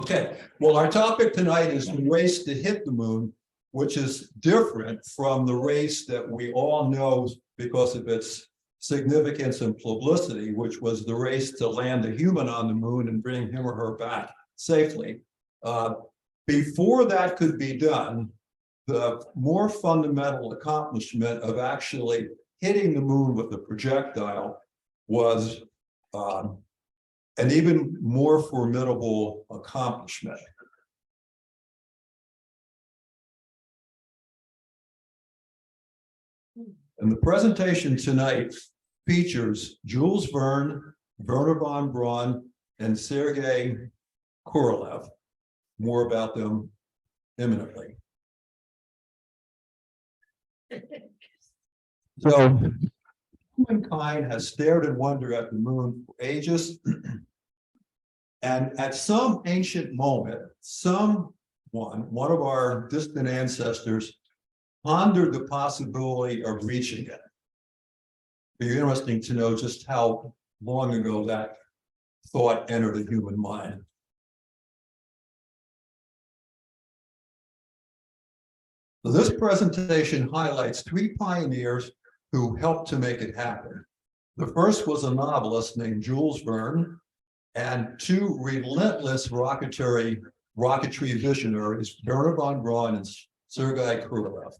Okay, well, our topic tonight is the race to hit the moon, which is different from the race that we all know because of its significance and publicity, which was the race to land a human on the moon and bring him or her back safely. Before that could be done, the more fundamental accomplishment of actually hitting the moon with a projectile was an even more formidable accomplishment. And the presentation tonight features Jules Verne, Wernher von Braun, and Sergei Korolev. More about them imminently. So, humankind has stared in wonder at the moon for ages. And at some ancient moment, one of our distant ancestors, pondered the possibility of reaching it. It'd be interesting to know just how long ago that thought entered the human mind. So this presentation highlights three pioneers who helped to make it happen. The first was a novelist named Jules Verne, and two relentless rocketry visionaries, Wernher von Braun and Sergei Korolev.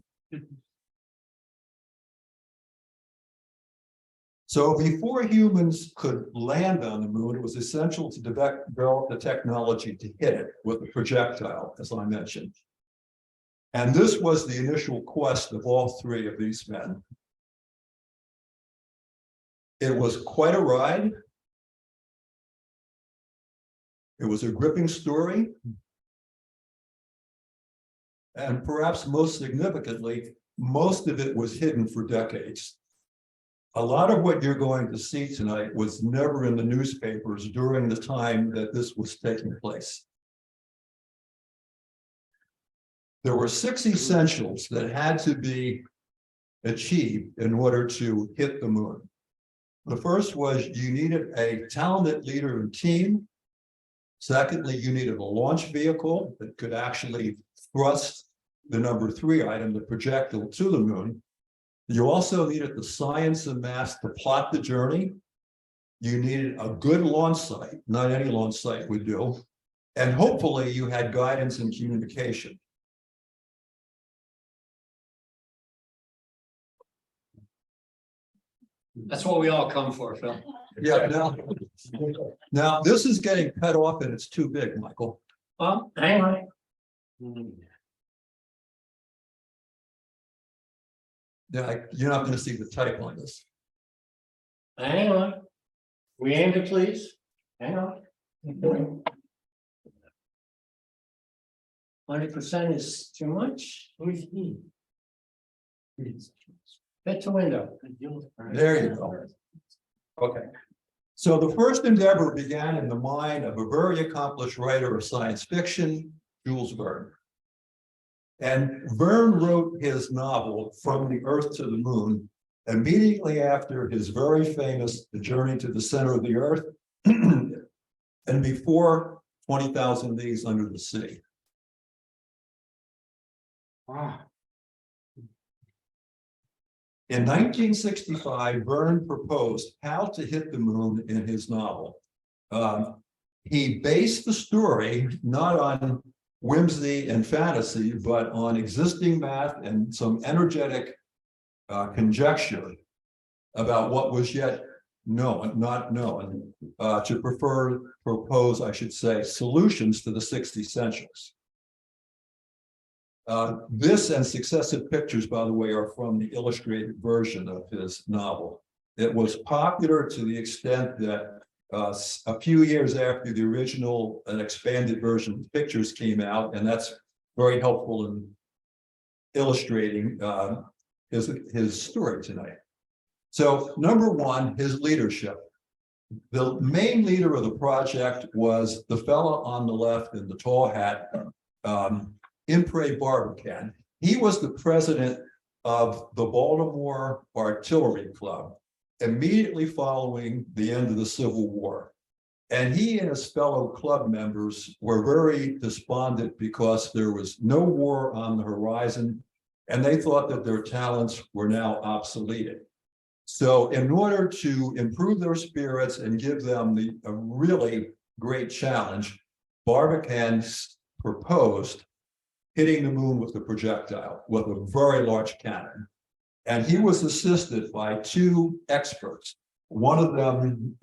So before humans could land on the moon, it was essential to develop the technology to hit it with a projectile, as I mentioned. And this was the initial quest of all three of these men. It was quite a ride. It was a gripping story. And perhaps most significantly, most of it was hidden for decades. A lot of what you're going to see tonight was never in the newspapers during the time that this was taking place. There were 6 essentials that had to be achieved in order to hit the moon. The first was you needed a talented leader and team. Secondly, you needed a launch vehicle that could actually thrust the number 3 item, the projectile, to the moon. You also needed the science and math to plot the journey. You needed a good launch site, not any launch site would do. And hopefully you had guidance and communication. That's what we all come for, Phil. Yeah, now this is getting cut off and it's too big, Michael. Hang on. Yeah, you're not going to see the type on this. Hang on. We aim to please. Hang on. 100% is too much. Who's he? Fit to window. There you go. Okay. So the first endeavor began in the mind of a very accomplished writer of science fiction, Jules Verne. And Verne wrote his novel From the Earth to the Moon immediately after his very famous The Journey to the Center of the Earth and before 20,000 Leagues Under the Sea. Wow. In 1965, Verne proposed how to hit the moon in his novel. He based the story not on whimsy and fantasy, but on existing math and some energetic conjecture about what was yet known, not known, to propose, I should say, solutions to the 6 essentials. This and successive pictures, by the way, are from the illustrated version of his novel. It was popular to the extent that a few years after the original and expanded version of pictures came out, and that's very helpful in illustrating his story tonight. So, number 1, his leadership. The main leader of the project was the fellow on the left in the tall hat, Impre Barbicane. He was the president of the Baltimore Artillery Club immediately following the end of the Civil War. And he and his fellow club members were very despondent because there was no war on the horizon, and they thought that their talents were now obsoleted. So in order to improve their spirits and give them a really great challenge, Barbicane proposed hitting the moon with a projectile, with a very large cannon. And he was assisted by two experts. One of them,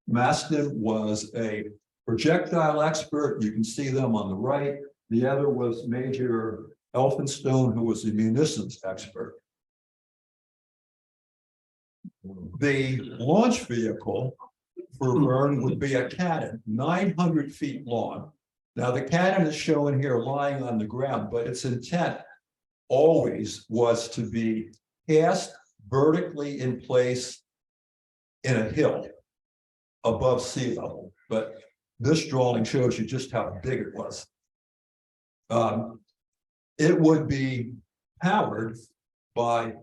Maston, was a projectile expert. You can see them on the right. The other was Major Elphinstone, who was a munitions expert. The launch vehicle for Verne would be a cannon, 900 feet long. Now, the cannon is shown here lying on the ground, but its intent always was to be cast vertically in place in a hill above sea level. But this drawing shows you just how big it was. It would be powered by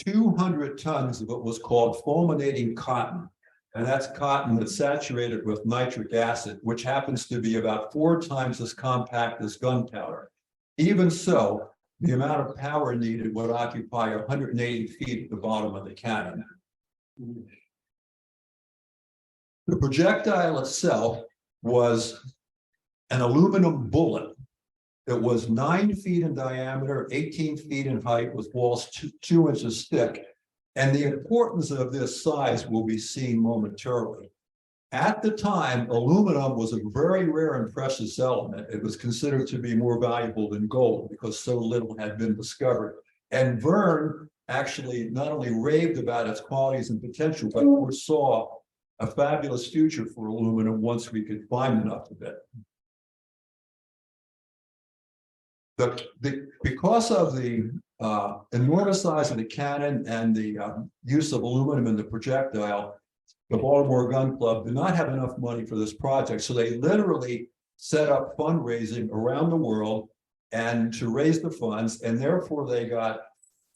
200 tons of what was called fulminating cotton. And that's cotton that's saturated with nitric acid, which happens to be about 4 times as compact as gunpowder. Even so, the amount of power needed would occupy 180 feet at the bottom of the cannon. The projectile itself was an aluminum bullet. It was 9 feet in diameter, 18 feet in height, with walls 2 inches thick. And the importance of this size will be seen momentarily. At the time, aluminum was a very rare and precious element. It was considered to be more valuable than gold because so little had been discovered. And Verne actually not only raved about its qualities and potential, but foresaw a fabulous future for aluminum once we could find enough of it. Because of the enormous size of the cannon and the use of aluminum in the projectile, the Baltimore Gun Club did not have enough money for this project. So they literally set up fundraising around the world and to raise the funds, and therefore they got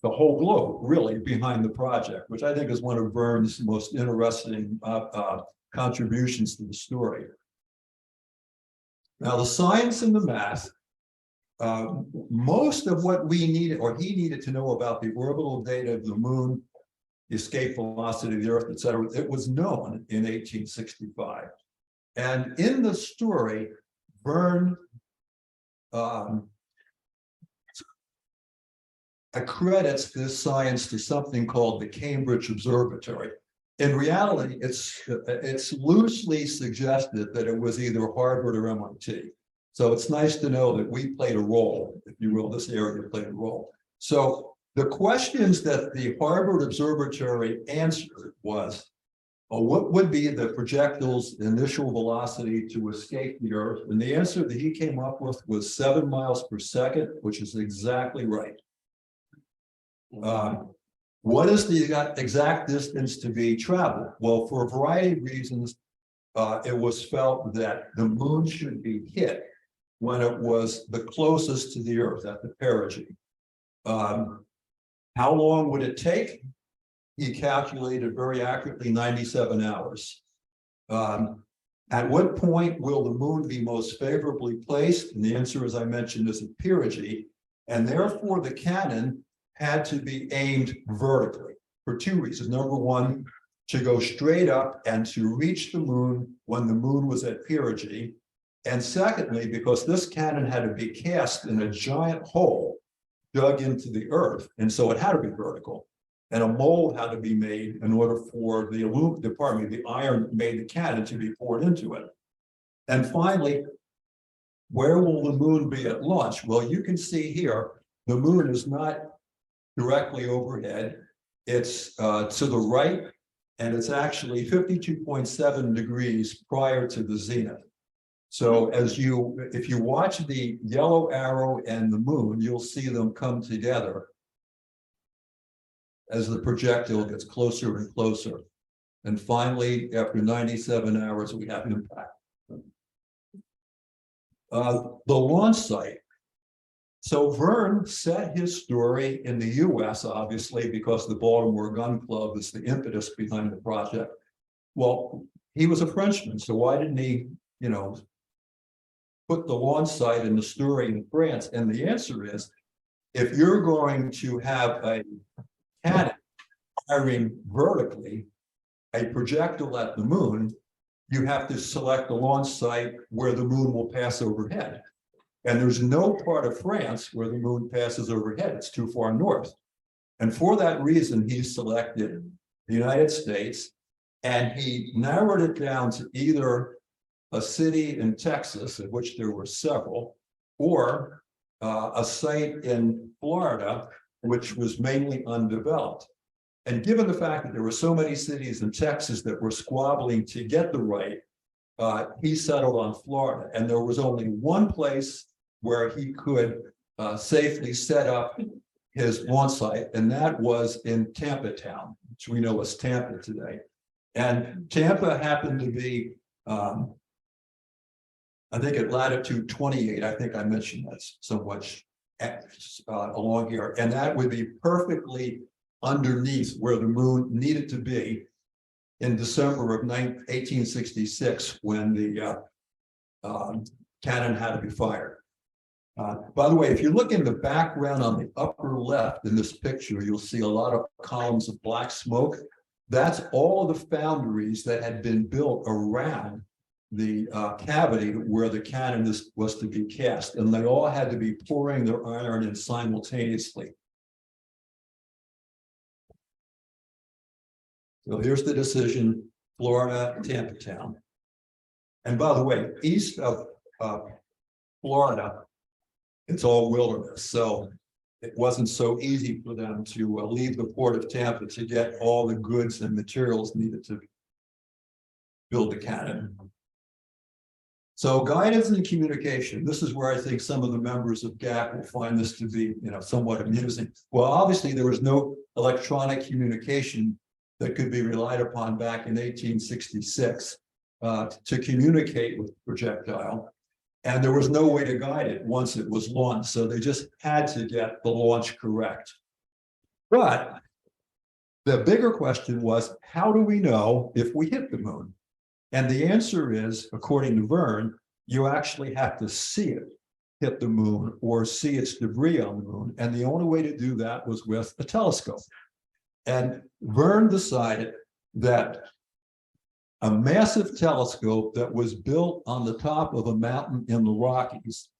the whole globe really behind the project, which I think is one of Verne's most interesting contributions to the story. Now, the science and the math, most of what we needed, or he needed to know about the orbital data of the moon, the escape velocity of the Earth, et cetera, it was known in 1865. And in the story, Verne accredits this science to something called the Cambridge Observatory. In reality, it's loosely suggested that it was either Harvard or MIT. So it's nice to know that we played a role, if you will, this area played a role. So the questions that the Harvard Observatory answered was, what would be the projectile's initial velocity to escape the Earth? And the answer that he came up with was 7 miles per second, which is exactly right. What is the exact distance to be traveled? Well, for a variety of reasons, it was felt that the moon should be hit when it was the closest to the Earth at the perigee. How long would it take? He calculated very accurately 97 hours. At what point will the moon be most favorably placed? And the answer, as I mentioned, is at perigee. And therefore, the cannon had to be aimed vertically for 2 reasons. Number one, to go straight up and to reach the moon when the moon was at perigee. And secondly, because this cannon had to be cast in a giant hole dug into the Earth, and so it had to be vertical. And a mold had to be made in order for the iron that made the cannon to be poured into it. And finally, where will the moon be at launch? Well, you can see here, the moon is not directly overhead. It's to the right, and it's actually 52.7 degrees prior to the zenith. So if you watch the yellow arrow and the moon, you'll see them come together as the projectile gets closer and closer. And finally, after 97 hours, we have impact. The launch site. So Verne set his story in the US, obviously, because the Baltimore Gun Club is the impetus behind the project. Well, he was a Frenchman, so why didn't he, put the launch site in the story in France? And the answer is, if you're going to have a cannon firing vertically a projectile at the moon, you have to select a launch site where the moon will pass overhead. And there's no part of France where the moon passes overhead. It's too far north. And for that reason, he selected the United States, and he narrowed it down to either a city in Texas, of which there were several, or a site in Florida, which was mainly undeveloped. And given the fact that there were so many cities in Texas that were squabbling to get the right, he settled on Florida. And there was only one place where he could safely set up his launch site, and that was in Tampa town, which we know as Tampa today. And Tampa happened to be, I think at latitude 28, I think I mentioned that somewhat along here, and that would be perfectly underneath where the moon needed to be in December of 1866 when the cannon had to be fired. By the way, if you look in the background on the upper left in this picture, you'll see a lot of columns of black smoke. That's all the foundries that had been built around the cavity where the cannon was to be cast, and they all had to be pouring their iron in simultaneously. So here's the decision, Florida, Tampa town. And by the way, east of Florida, it's all wilderness. So it wasn't so easy for them to leave the port of Tampa to get all the goods and materials needed to build the cannon. So guidance and communication, this is where I think some of the members of GAC will find this to be, somewhat amusing. Well, obviously there was no electronic communication that could be relied upon back in 1866 to communicate with the projectile. And there was no way to guide it once it was launched. So they just had to get the launch correct. But the bigger question was, how do we know if we hit the moon? And the answer is, according to Verne, you actually have to see it hit the moon or see its debris on the moon. And the only way to do that was with a telescope. And Verne decided that a massive telescope that was built on the top of a mountain in the Rockies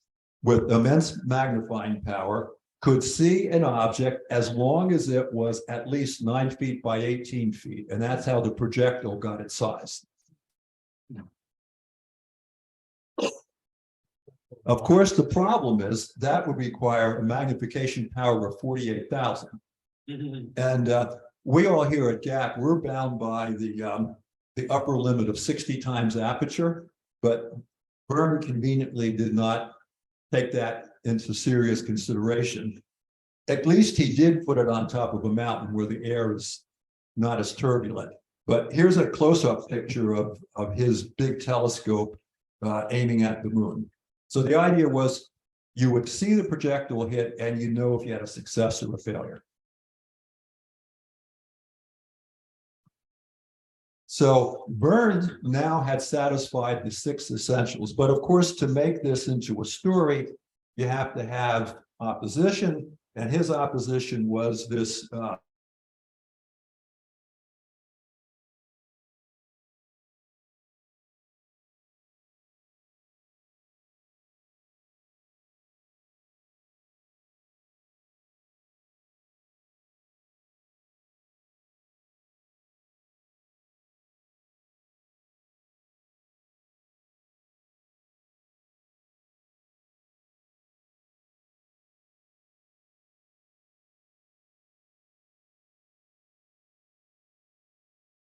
with immense magnifying power could see an object as long as it was at least 9 feet by 18 feet. And that's how the projectile got its size. Of course, the problem is that would require a magnification power of 48,000. And we all here at GAC, we're bound by the upper limit of 60 times aperture, but Verne conveniently did not take that into serious consideration. At least he did put it on top of a mountain where the air is not as turbulent. But here's a close-up picture of his big telescope aiming at the moon. So the idea was you would see the projectile hit and you know if you had a success or a failure. So Verne now had satisfied the 6 essentials, but of course, to make this into a story, you have to have opposition, and his opposition was this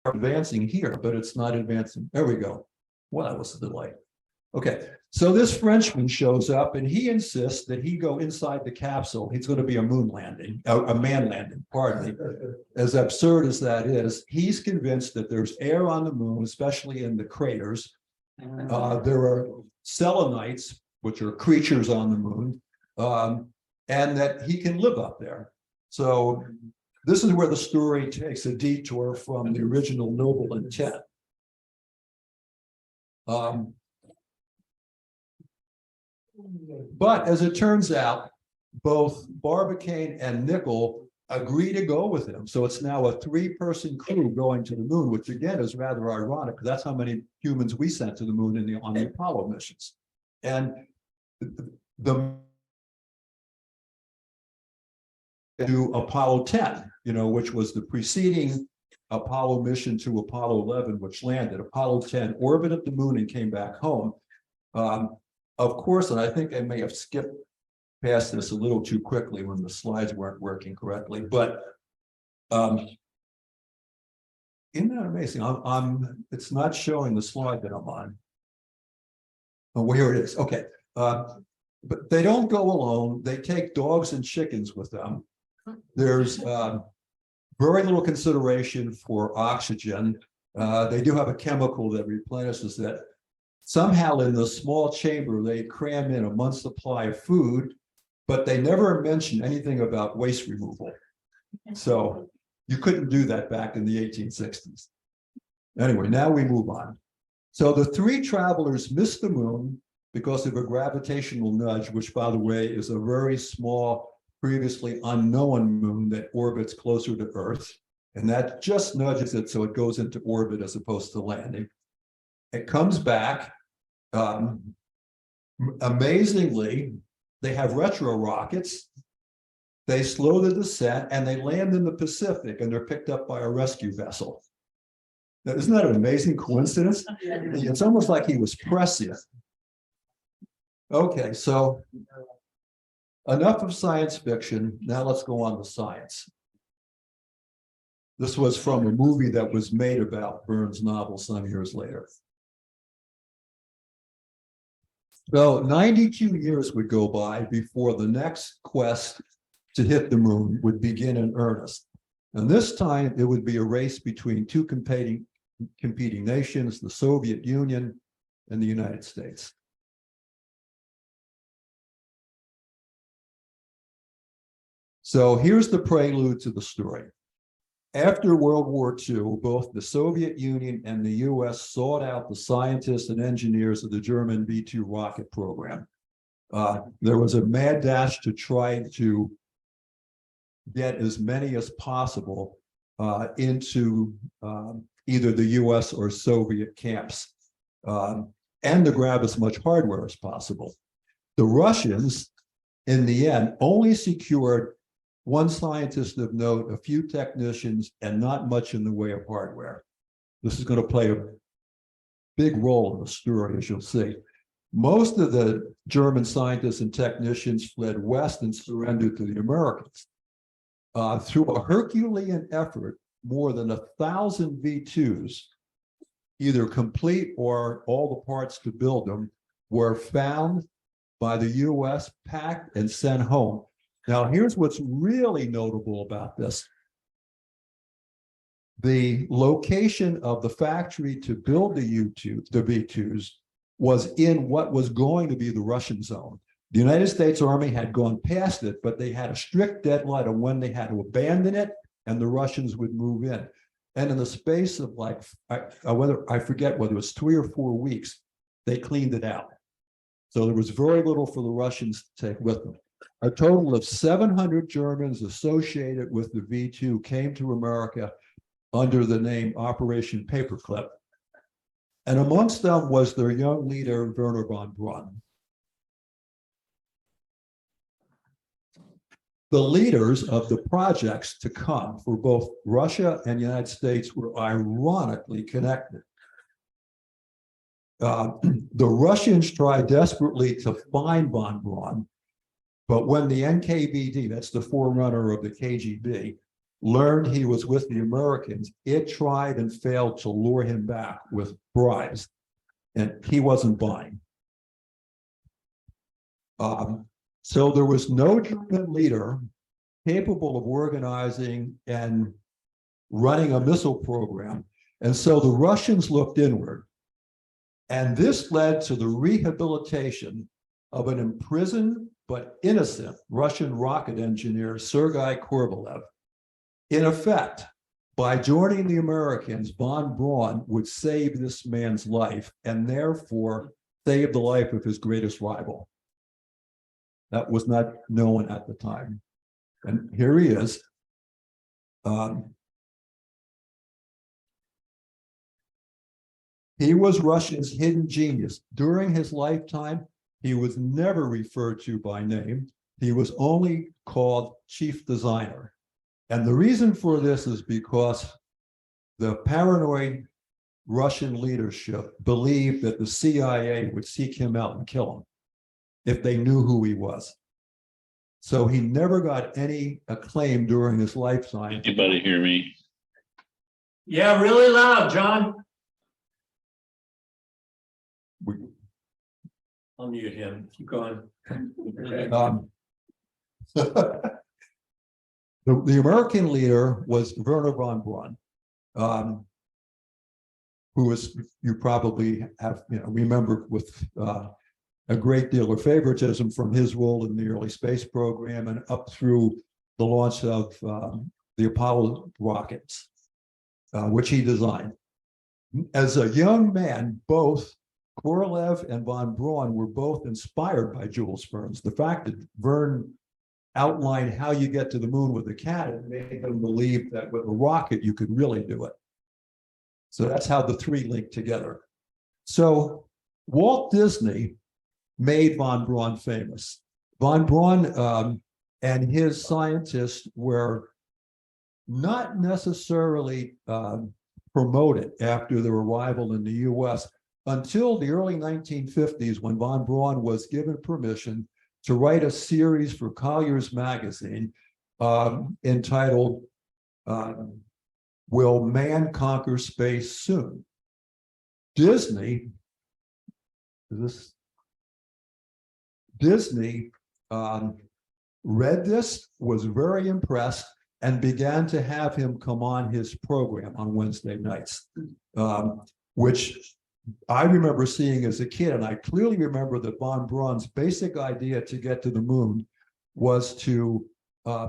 advancing here, but it's not advancing. There we go. Well, that was a delay. Okay, so this Frenchman shows up and he insists that he go inside the capsule. He's going to be a moon landing, a man landing, pardon me. As absurd as that is, he's convinced that there's air on the moon, especially in the craters. There are selenites, which are creatures on the moon, and that he can live up there. So this is where the story takes a detour from the original noble intent. Um, but as it turns out, both Barbicane and Nickel agree to go with him. So it's now a 3-person crew going to the moon, which again is rather ironic because that's how many humans we sent to the moon on the Apollo missions. And the to Apollo 10, which was the preceding Apollo mission to Apollo 11, which landed. Apollo 10 orbited the moon and came back home. Of course, and I think I may have skipped past this a little too quickly when the slides weren't working correctly, but isn't that amazing? It's not showing the slide that I'm on. Oh, here it is. Okay. But they don't go alone. They take dogs and chickens with them. There's very little consideration for oxygen. They do have a chemical that replenishes that. Somehow in the small chamber, they cram in a month's supply of food, but they never mention anything about waste removal. So you couldn't do that back in the 1860s. Anyway, now we move on. So the 3 travelers missed the moon because of a gravitational nudge, which, by the way, is a very small, previously unknown moon that orbits closer to Earth. And that just nudges it so it goes into orbit as opposed to landing. It comes back. Amazingly, they have retro rockets. They slow the descent and they land in the Pacific and they're picked up by a rescue vessel. Now, isn't that an amazing coincidence? It's almost like he was prescient. Okay, so enough of science fiction. Now let's go on to science. This was from a movie that was made about Verne's novel some years later. So 92 years would go by before the next quest to hit the moon would begin in earnest. And this time it would be a race between 2 competing nations, the Soviet Union and the United States. So here's the prelude to the story. After World War II, both the Soviet Union and the US sought out the scientists and engineers of the German V-2 rocket program. There was a mad dash to try to get as many as possible into either the US or Soviet camps and to grab as much hardware as possible. The Russians, in the end, only secured 1 scientist of note, a few technicians, and not much in the way of hardware. This is going to play a big role in the story, as you'll see. Most of the German scientists and technicians fled west and surrendered to the Americans. Through a Herculean effort, more than 1,000 V2s, either complete or all the parts to build them, were found by the US, packed, and sent home. Now, here's what's really notable about this. The location of the factory to build the V2s was in what was going to be the Russian zone. The United States Army had gone past it, but they had a strict deadline on when they had to abandon it, and the Russians would move in. And in the space of I forget whether it was 3 or 4 weeks, they cleaned it out. So there was very little for the Russians to take with them. A total of 700 Germans associated with the V2 came to America under the name Operation Paperclip. And amongst them was their young leader, Wernher von Braun. The leaders of the projects to come for both Russia and the United States were ironically connected. The Russians tried desperately to find von Braun, but when the NKVD, that's the forerunner of the KGB, learned he was with the Americans, it tried and failed to lure him back with bribes, and he wasn't buying. So there was no German leader capable of organizing and running a missile program. And so the Russians looked inward. And this led to the rehabilitation of an imprisoned but innocent Russian rocket engineer, Sergei Korvalev. In effect, By joining the Americans, von Braun would save this man's life and therefore save the life of his greatest rival. That was not known at the time. And here he is. He was Russia's hidden genius. During his lifetime, he was never referred to by name. He was only called chief designer. And the reason for this is because the paranoid Russian leadership believed that the CIA would seek him out and kill him if they knew who he was. So he never got any acclaim during his lifetime. Anybody hear me? Yeah, really loud, John. I'll mute him. Keep going. The American leader was Werner von Braun, who was, you probably have, remember with a great deal of favoritism from his role in the early space program and up through the launch of the Apollo rockets, which he designed. As a young man, both Korolev and von Braun were both inspired by Jules Verne. The fact that Verne outlined how you get to the moon with a cannon made them believe that with a rocket you could really do it. So that's how the three linked together. So Walt Disney made von Braun famous. Von Braun and his scientists were not necessarily promoted after their arrival in the US until the early 1950s, when von Braun was given permission to write a series for Collier's magazine entitled Will Man Conquer Space Soon? Disney read this, was very impressed, and began to have him come on his program on Wednesday nights, which I remember seeing as a kid. And I clearly remember that von Braun's basic idea to get to the moon was to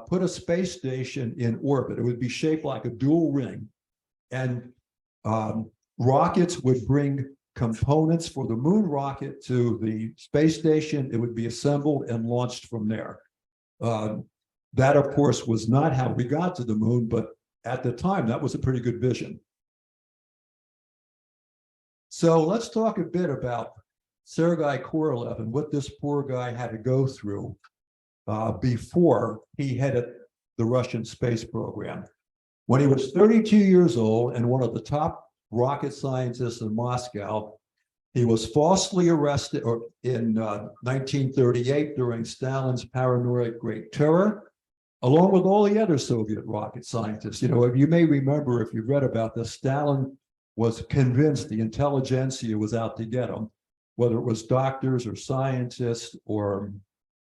put a space station in orbit. It would be shaped like a dual ring, and rockets would bring components for the moon rocket to the space station. It would be assembled and launched from there. That, of course, was not how we got to the moon, but at the time, that was a pretty good vision. So let's talk a bit about Sergei Korolev and what this poor guy had to go through before he headed the Russian space program. When he was 32 years old and one of the top rocket scientists in Moscow, he was falsely arrested in 1938 during Stalin's paranoid Great Terror, along with all the other Soviet rocket scientists. You may remember, if you've read about this, Stalin was convinced the intelligentsia was out to get him, whether it was doctors or scientists or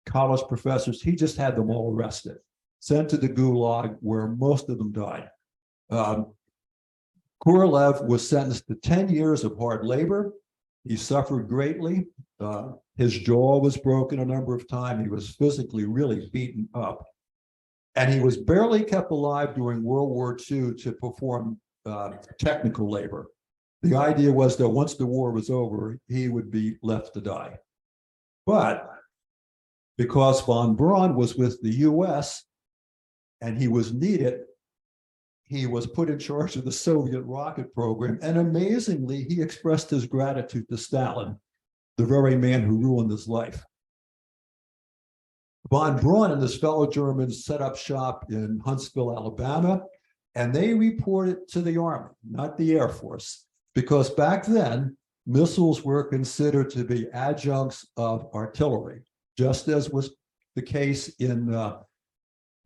college professors. He just had them all arrested, sent to the Gulag, where most of them died. Korolev was sentenced to 10 years of hard labor. He suffered greatly. His jaw was broken a number of times. He was physically really beaten up. And he was barely kept alive during World War II to perform technical labor. The idea was that once the war was over, he would be left to die. But because von Braun was with the US and he was needed, he was put in charge of the Soviet rocket program. And amazingly, he expressed his gratitude to Stalin, the very man who ruined his life. Von Braun and his fellow Germans set up shop in Huntsville, Alabama, and they reported to the Army, not the Air Force, because back then, missiles were considered to be adjuncts of artillery, just as was the case in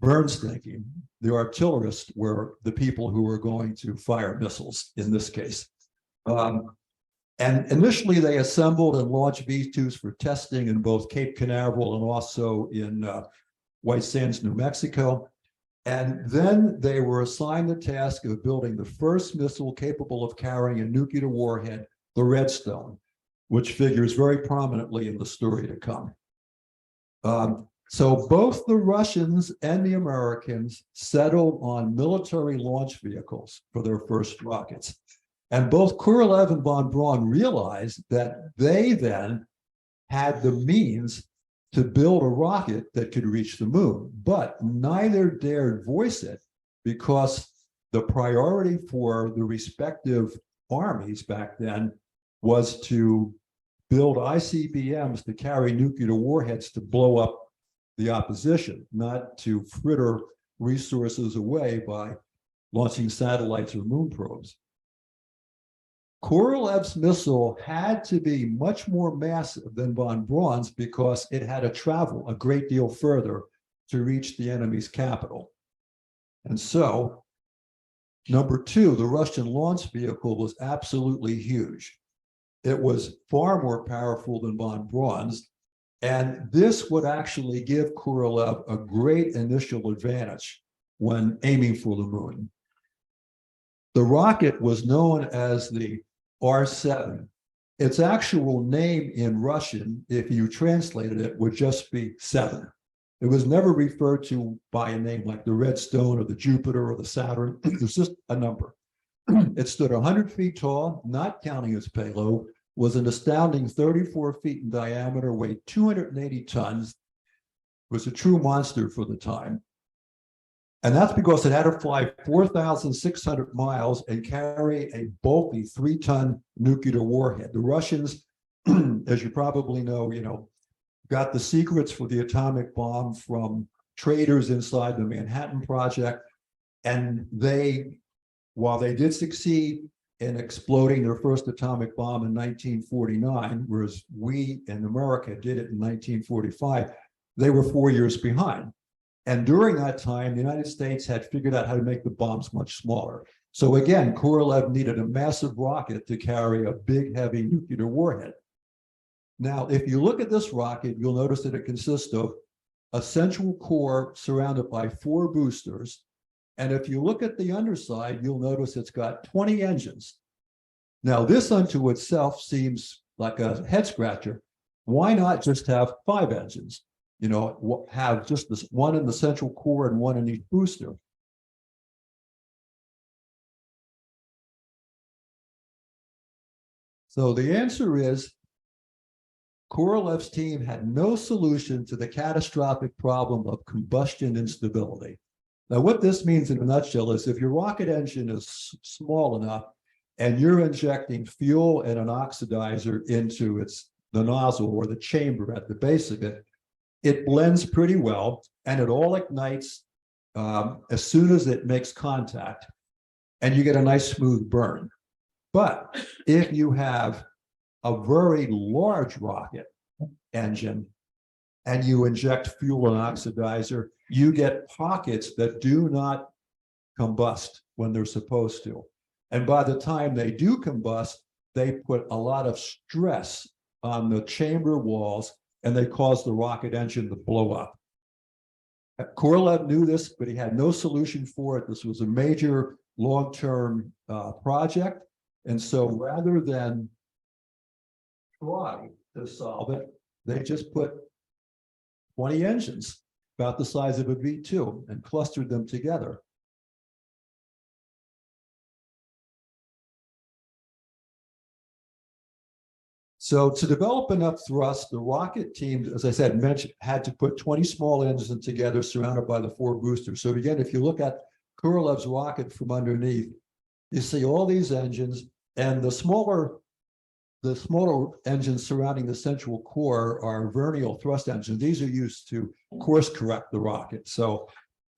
Verne's thinking. The artillerists were the people who were going to fire missiles in this case. And initially, they assembled and launched V2s for testing in both Cape Canaveral and also in White Sands, New Mexico. And then they were assigned the task of building the first missile capable of carrying a nuclear warhead, the Redstone, which figures very prominently in the story to come. So both the Russians and the Americans settled on military launch vehicles for their first rockets. And both Korolev and von Braun realized that they then had the means to build a rocket that could reach the moon, but neither dared voice it because the priority for the respective armies back then was to build ICBMs to carry nuclear warheads to blow up the opposition, not to fritter resources away by launching satellites or moon probes. Korolev's missile had to be much more massive than von Braun's because it had to travel a great deal further to reach the enemy's capital. And so, number two, the Russian launch vehicle was absolutely huge. It was far more powerful than von Braun's, and this would actually give Korolev a great initial advantage when aiming for the moon. The rocket was known as the R7. Its actual name in Russian, if you translated it, would just be 7. It was never referred to by a name like the Redstone or the Jupiter or the Saturn. It was just a number. It stood 100 feet tall, not counting its payload, was an astounding 34 feet in diameter, weighed 280 tons, was a true monster for the time. And that's because it had to fly 4,600 miles and carry a bulky 3-ton nuclear warhead. The Russians, as you probably know, got the secrets for the atomic bomb from traders inside the Manhattan Project. And they, while they did succeed in exploding their first atomic bomb in 1949, whereas we in America did it in 1945, they were 4 years behind. And during that time, the United States had figured out how to make the bombs much smaller. So again, Korolev needed a massive rocket to carry a big, heavy nuclear warhead. Now, if you look at this rocket, you'll notice that it consists of a central core surrounded by 4 boosters. And if you look at the underside, you'll notice it's got 20 engines. Now, this unto itself seems like a head scratcher. Why not just have 5 engines? Have just this one in the central core and one in each booster. So the answer is Korolev's team had no solution to the catastrophic problem of combustion instability. Now, what this means in a nutshell is if your rocket engine is small enough and you're injecting fuel and an oxidizer into the nozzle or the chamber at the base of it, it blends pretty well, and it all ignites as soon as it makes contact, and you get a nice smooth burn. But if you have a very large rocket engine and you inject fuel and oxidizer, you get pockets that do not combust when they're supposed to. And by the time they do combust, they put a lot of stress on the chamber walls, and they caused the rocket engine to blow up. Korolev knew this, but he had no solution for it. This was a major long-term project. And so rather than try to solve it, they just put 20 engines about the size of a V2 and clustered them together. So to develop enough thrust, the rocket team, as I said, had to put 20 small engines together surrounded by the 4 boosters. So again, if you look at Korolev's rocket from underneath, you see all these engines, and the smaller engines surrounding the central core are vernal thrust engines. These are used to course correct the rocket. So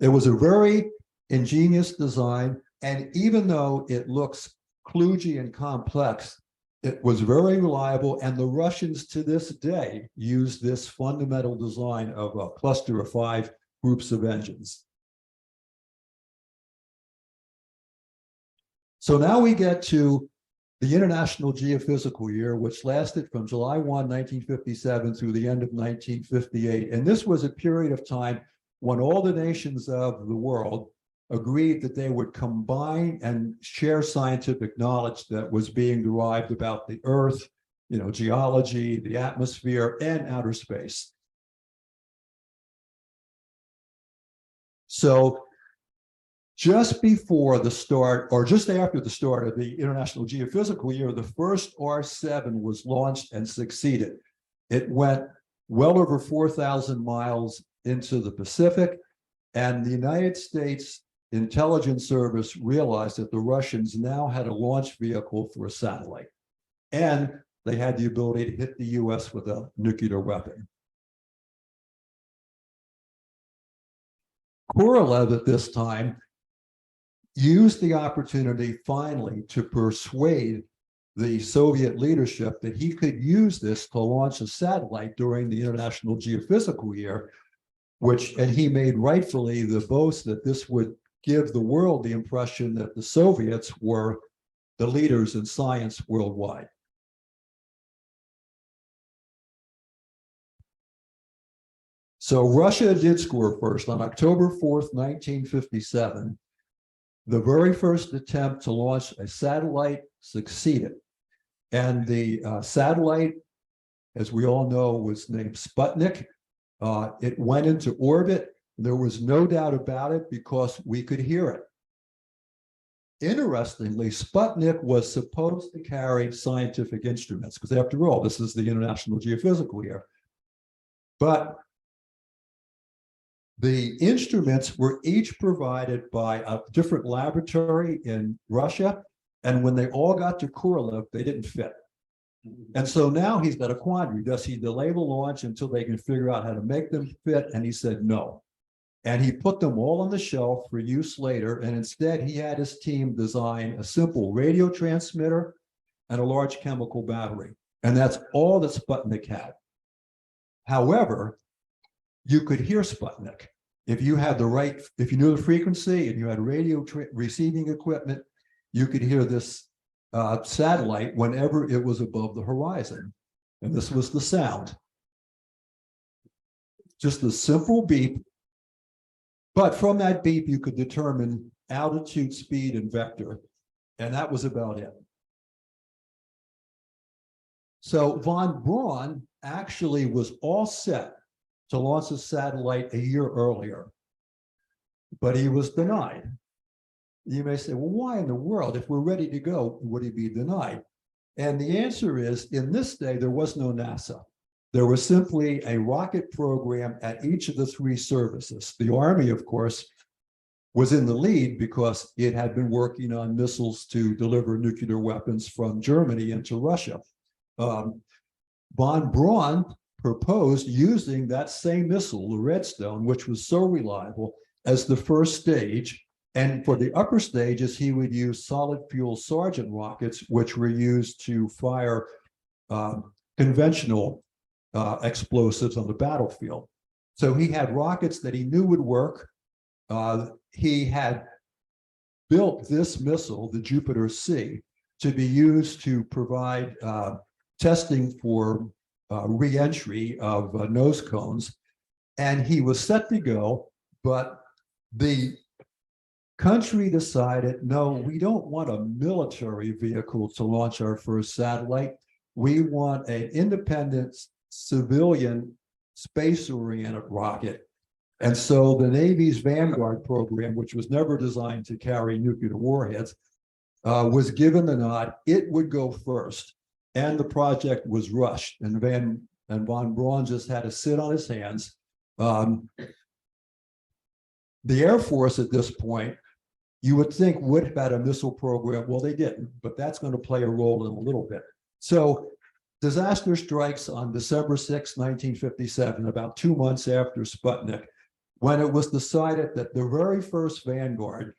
it was a very ingenious design. And even though it looks kludgy and complex, it was very reliable, and the Russians to this day use this fundamental design of a cluster of 5 groups of engines. So now we get to the International Geophysical Year, which lasted from July 1, 1957 through the end of 1958. And this was a period of time when all the nations of the world agreed that they would combine and share scientific knowledge that was being derived about the Earth, geology, the atmosphere, and outer space. So just before the start, or just after the start of the International Geophysical Year, the first R7 was launched and succeeded. It went well over 4,000 miles into the Pacific, and the United States Intelligence Service realized that the Russians now had a launch vehicle for a satellite, and they had the ability to hit the US with a nuclear weapon. Korolev at this time used the opportunity finally to persuade the Soviet leadership that he could use this to launch a satellite during the International Geophysical Year, and he made rightfully the boast that this would give the world the impression that the Soviets were the leaders in science worldwide. So Russia did score first on October 4th, 1957. The very first attempt to launch a satellite succeeded. And the satellite, as we all know, was named Sputnik. It went into orbit. There was no doubt about it because we could hear it. Interestingly, Sputnik was supposed to carry scientific instruments because, after all, this is the International Geophysical Year. But the instruments were each provided by a different laboratory in Russia. And when they all got to Korolev, they didn't fit. And so now he's got a quandary. Does he delay the launch until they can figure out how to make them fit? And he said no. And he put them all on the shelf for use later. And instead, he had his team design a simple radio transmitter and a large chemical battery. And that's all that Sputnik had. However, you could hear Sputnik. If you had if you knew the frequency and you had radio receiving equipment, you could hear this satellite whenever it was above the horizon. And this was the sound. Just a simple beep. But from that beep, you could determine altitude, speed, and vector. And that was about it. So von Braun actually was all set to launch a satellite a year earlier, but he was denied. You may say, well, why in the world, if we're ready to go, would he be denied? And the answer is, in this day, there was no NASA. There was simply a rocket program at each of the three services. The Army, of course, was in the lead because it had been working on missiles to deliver nuclear weapons from Germany into Russia. Von Braun proposed using that same missile, the Redstone, which was so reliable, as the first stage. And for the upper stages, he would use solid fuel Sargent rockets, which were used to fire conventional explosives on the battlefield. So he had rockets that he knew would work. He had built this missile, the Jupiter C, to be used to provide testing for re-entry of nose cones. And he was set to go, but the country decided, no, we don't want a military vehicle to launch our first satellite. We want an independent civilian space-oriented rocket. And so the Navy's Vanguard program, which was never designed to carry nuclear warheads, was given the nod. It would go first. And the project was rushed. And von Braun just had to sit on his hands. The Air Force at this point, you would think would have had a missile program. Well, they didn't, but that's going to play a role in a little bit. So disaster strikes on December 6, 1957, about 2 months after Sputnik, when it was decided that the very first Vanguard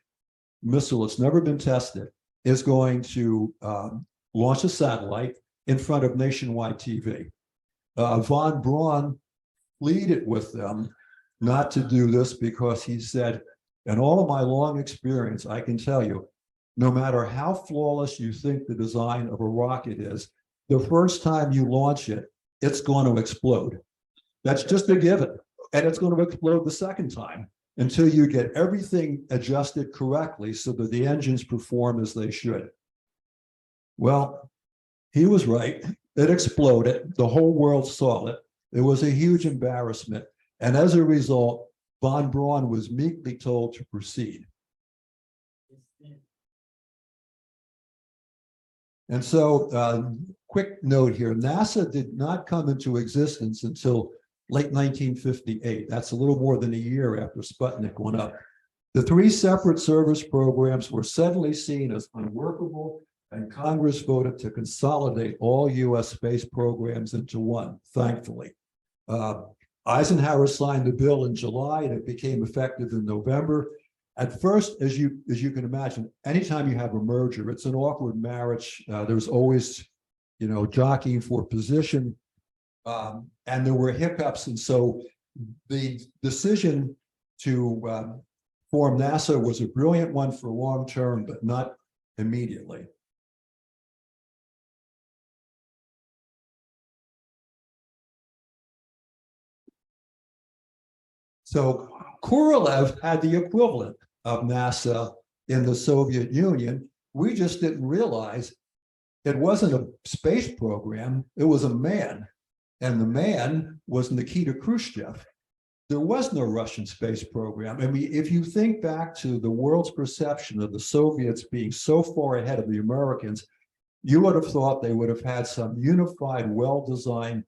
missile that's never been tested is going to launch a satellite in front of nationwide TV. Von Braun pleaded with them not to do this because he said, in all of my long experience, I can tell you, no matter how flawless you think the design of a rocket is, the first time you launch it, it's going to explode. That's just a given. And it's going to explode the second time until you get everything adjusted correctly so that the engines perform as they should. Well, he was right. It exploded. The whole world saw it. It was a huge embarrassment. And as a result, Von Braun was meekly told to proceed. And so, quick note here, NASA did not come into existence until late 1958. That's a little more than a year after Sputnik went up. The three separate service programs were suddenly seen as unworkable, and Congress voted to consolidate all US space programs into one, thankfully. Eisenhower signed the bill in July, and it became effective in November. At first, as you can imagine, anytime you have a merger, it's an awkward marriage. There's always, jockeying for position, and there were hiccups. And so the decision to form NASA was a brilliant one for long term, but not immediately. So Korolev had the equivalent of NASA in the Soviet Union. We just didn't realize it wasn't a space program, it was a man. And the man was Nikita Khrushchev. There was no Russian space program. I mean, if you think back to the world's perception of the Soviets being so far ahead of the Americans, you would have thought they would have had some unified, well-designed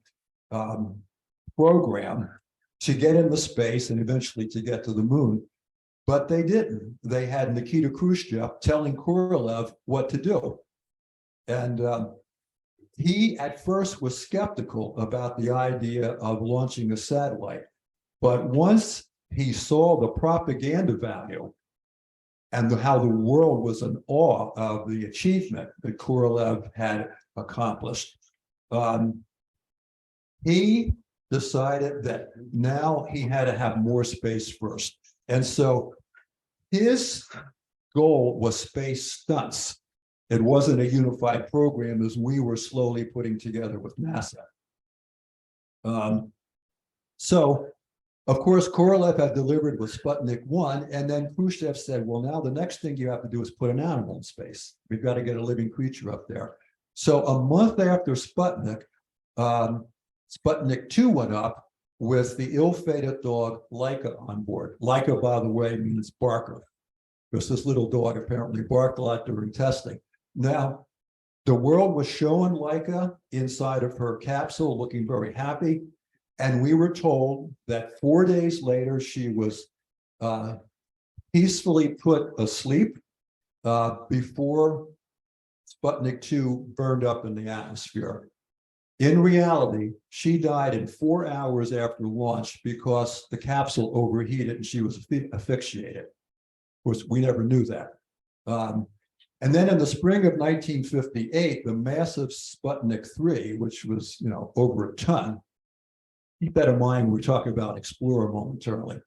program to get into space and eventually to get to the moon. But they didn't. They had Nikita Khrushchev telling Korolev what to do. And he at first was skeptical about the idea of launching a satellite. But once he saw the propaganda value and how the world was in awe of the achievement that Korolev had accomplished, he decided that now he had to have more space first. And so his goal was space stunts. It wasn't a unified program as we were slowly putting together with NASA. So, of course, Korolev had delivered with Sputnik 1, and then Khrushchev said, well, now the next thing you have to do is put an animal in space. We've got to get a living creature up there. So a month after Sputnik, Sputnik 2 went up with the ill-fated dog Laika on board. Laika, by the way, means barker, because this little dog apparently barked a lot during testing. Now, the world was showing Laika inside of her capsule looking very happy. And we were told that 4 days later, she was peacefully put asleep before Sputnik 2 burned up in the atmosphere. In reality, she died in 4 hours after launch because the capsule overheated and she was asphyxiated. Of course, we never knew that. And then in the spring of 1958, the massive Sputnik 3, which was, over a ton, keep that in mind, we're talking about Explorer momentarily,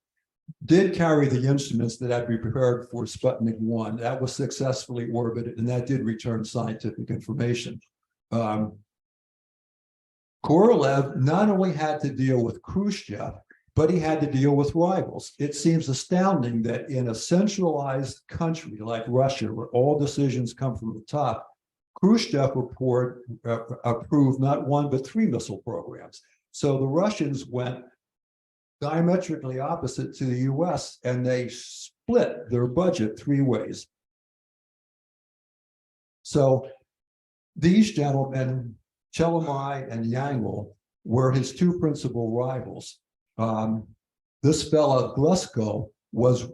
did carry the instruments that had to be prepared for Sputnik 1. That was successfully orbited, and that did return scientific information. Korolev not only had to deal with Khrushchev, but he had to deal with rivals. It seems astounding that in a centralized country like Russia, where all decisions come from the top, Khrushchev approved not 1, but 3 missile programs. So the Russians went diametrically opposite to the US, and they split their budget 3 ways. So these gentlemen, Chelomai and Yangel, were his 2 principal rivals. This fellow Glusko was,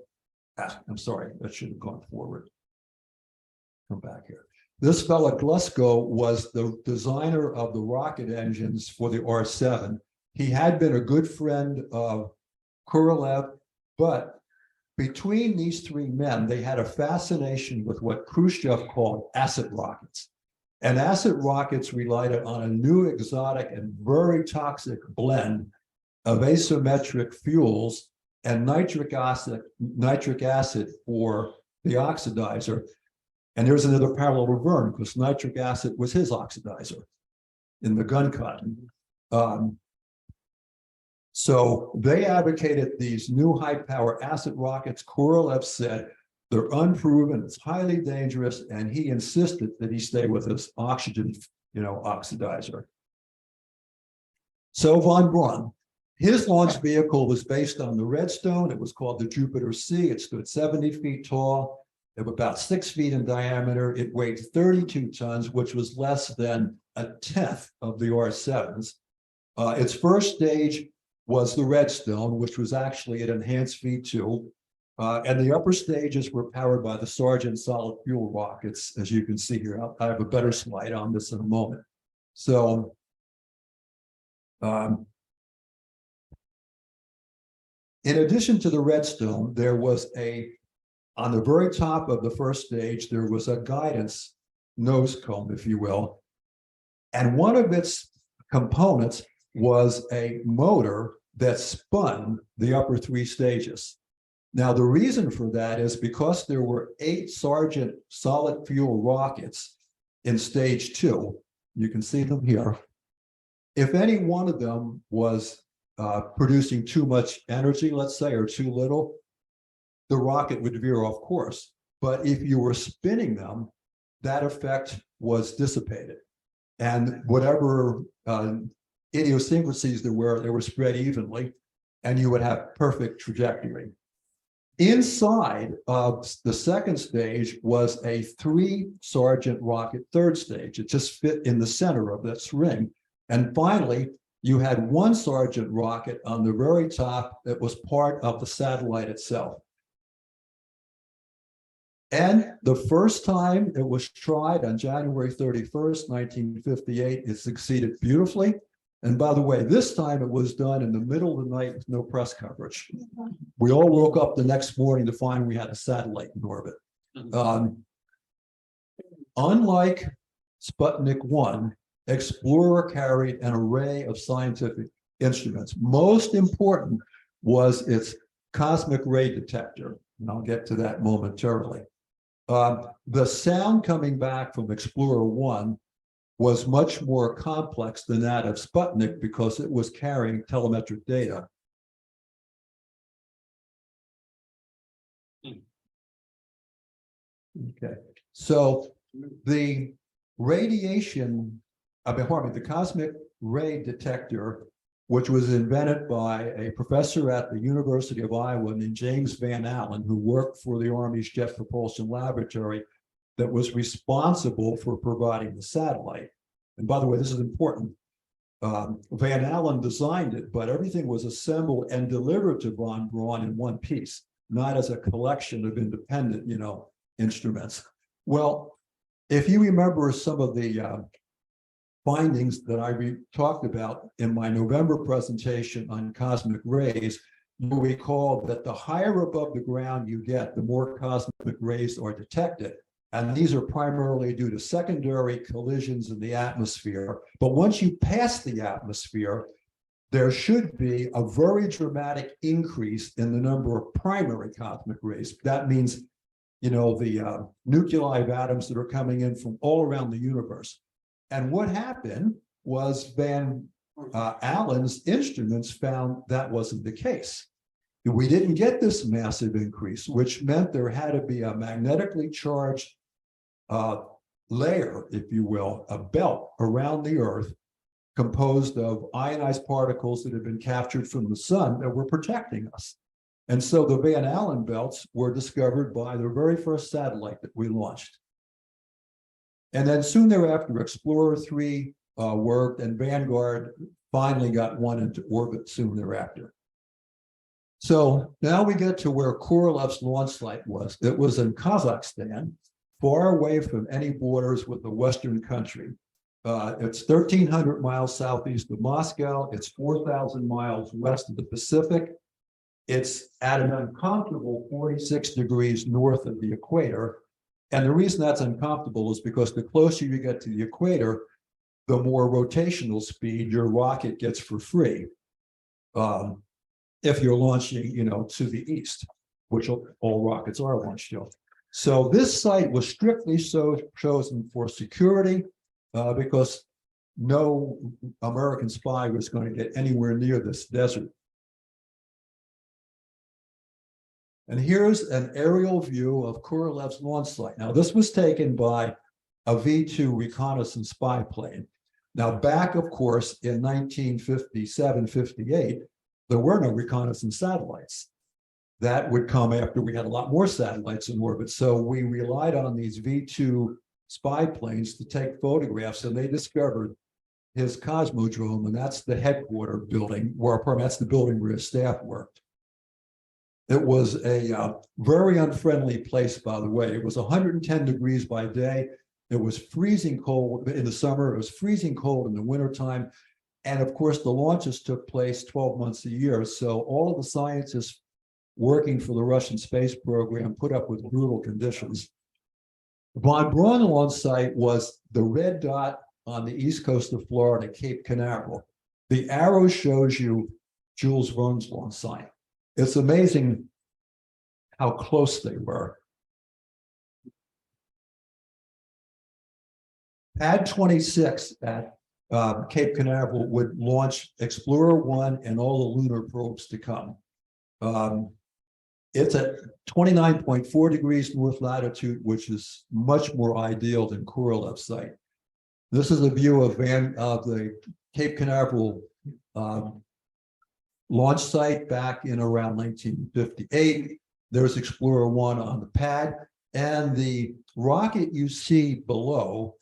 I'm sorry, that should have gone forward. Come back here. This fellow Glusko was the designer of the rocket engines for the R-7. He had been a good friend of Korolev, but between these 3 men, they had a fascination with what Khrushchev called acid rockets. And acid rockets relied on a new exotic and very toxic blend of asymmetric fuels and nitric acid for the oxidizer. And there's another parallel to Verne, because nitric acid was his oxidizer in the gun cotton. So they advocated these new high-power acid rockets. Korolev said they're unproven, it's highly dangerous, and he insisted that he stay with his oxygen, oxidizer. So von Braun, His launch vehicle was based on the Redstone. It was called the Jupiter C. It stood 70 feet tall. It was about 6 feet in diameter. It weighed 32 tons, which was less than a tenth of the R7s. Its first stage was the Redstone, which was actually an enhanced V2. And the upper stages were powered by the Sargent solid fuel rockets, as you can see here. I have a better slide on this in a moment. So, in addition to the Redstone, there was on the very top of the first stage, there was a guidance nose cone, if you will. And one of its components was a motor that spun the upper 3 stages. Now, the reason for that is because there were 8 Sargent solid fuel rockets in stage 2. You can see them here. If any one of them was producing too much energy, let's say, or too little, the rocket would veer off course. But if you were spinning them, that effect was dissipated. And whatever idiosyncrasies there were, they were spread evenly, and you would have perfect trajectory. Inside of the second stage was a 3 Sargent rocket third stage. It just fit in the center of this ring. And finally, you had 1 Sargent rocket on the very top that was part of the satellite itself. And the first time it was tried on January 31st, 1958, it succeeded beautifully. And by the way, this time it was done in the middle of the night with no press coverage. We all woke up the next morning to find we had a satellite in orbit. Unlike Sputnik 1, Explorer carried an array of scientific instruments. Most important was its cosmic ray detector, and I'll get to that momentarily. The sound coming back from Explorer 1 was much more complex than that of Sputnik because it was carrying telemetric data. Okay, so the the cosmic ray detector, which was invented by a professor at the University of Iowa named James Van Allen, who worked for the Army's Jet Propulsion Laboratory, that was responsible for providing the satellite. And by the way, this is important. Van Allen designed it, but everything was assembled and delivered to von Braun in one piece, not as a collection of independent, instruments. Well, if you remember some of the findings that I talked about in my November presentation on cosmic rays, you'll recall that the higher above the ground you get, the more cosmic rays are detected. And these are primarily due to secondary collisions in the atmosphere. But once you pass the atmosphere, there should be a very dramatic increase in the number of primary cosmic rays. That means, the nuclei of atoms that are coming in from all around the universe. And what happened was Van Allen's instruments found that wasn't the case. We didn't get this massive increase, which meant there had to be a magnetically charged layer, if you will, a belt around the Earth composed of ionized particles that had been captured from the sun that were protecting us. And so the Van Allen belts were discovered by the very first satellite that we launched. And then soon thereafter, Explorer 3 worked, and Vanguard finally got one into orbit soon thereafter. So now we get to where Korolev's launch site was. It was in Kazakhstan, far away from any borders with the Western country. It's 1,300 miles southeast of Moscow. It's 4,000 miles west of the Pacific. It's at an uncomfortable 46 degrees north of the equator. And the reason that's uncomfortable is because the closer you get to the equator, the more rotational speed your rocket gets for free. If you're launching, to the east, which all rockets are launched to. So this site was strictly chosen for security because no American spy was going to get anywhere near this desert. And here's an aerial view of Korolev's launch site. Now, this was taken by a V-2 reconnaissance spy plane. Now, back, of course, in 1957-58, there were no reconnaissance satellites. That would come after we had a lot more satellites in orbit. So we relied on these V2 spy planes to take photographs, and they discovered his Cosmodrome, and that's the headquarter building, that's the building where his staff worked. It was a very unfriendly place, by the way. It was 110 degrees by day. It was freezing cold in the summer. It was freezing cold in the wintertime. And of course, the launches took place 12 months a year. So all of the scientists working for the Russian space program put up with brutal conditions. Von Braun launch site was the red dot on the east coast of Florida, Cape Canaveral. The arrow shows you Jules Verne's launch site. It's amazing how close they were. Pad 26 at Cape Canaveral would launch Explorer 1 and all the lunar probes to come. It's at 29.4 degrees north latitude, which is much more ideal than Korolev's site. This is a view of the Cape Canaveral launch site back in around 1958. There's Explorer 1 on the pad, and the rocket you see below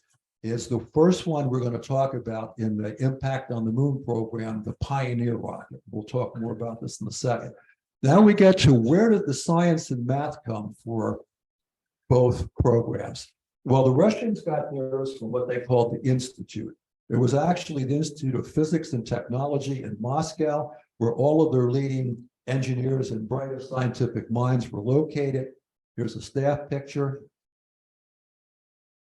is the first one we're going to talk about in the Impact on the Moon program, the Pioneer rocket. We'll talk more about this in a second. Now we get to where did the science and math come for both programs? Well, the Russians got theirs from what they called the Institute. It was actually the Institute of Physics and Technology in Moscow, where all of their leading engineers and brightest scientific minds were located. Here's a staff picture.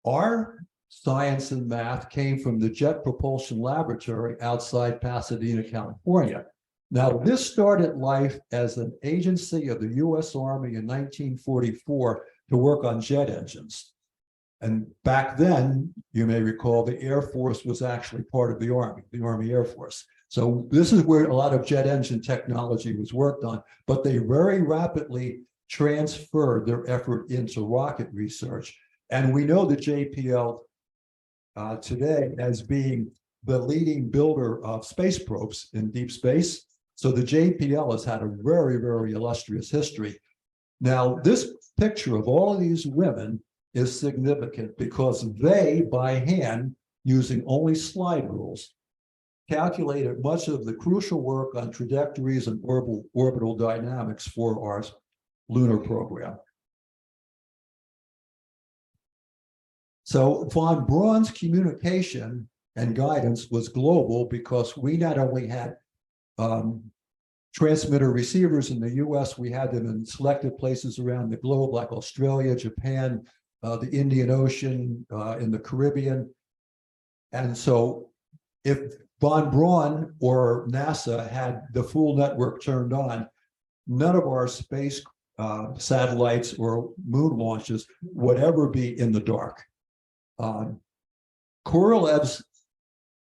Our science and math came from the Jet Propulsion Laboratory outside Pasadena, California. Now, this started life as an agency of the U.S. Army in 1944 to work on jet engines. And back then, you may recall, the Air Force was actually part of the Army Air Force. So this is where a lot of jet engine technology was worked on, but they very rapidly transferred their effort into rocket research. And we know the JPL today as being the leading builder of space probes in deep space. So the JPL has had a very, very illustrious history. Now, this picture of all of these women is significant because they, by hand, using only slide rules, calculated much of the crucial work on trajectories and orbital dynamics for our lunar program. So von Braun's communication and guidance was global because we not only had transmitter receivers in the US, we had them in selected places around the globe like Australia, Japan, the Indian Ocean, in the Caribbean. And so if von Braun or NASA had the full network turned on, none of our space satellites or moon launches would ever be in the dark. Korolev's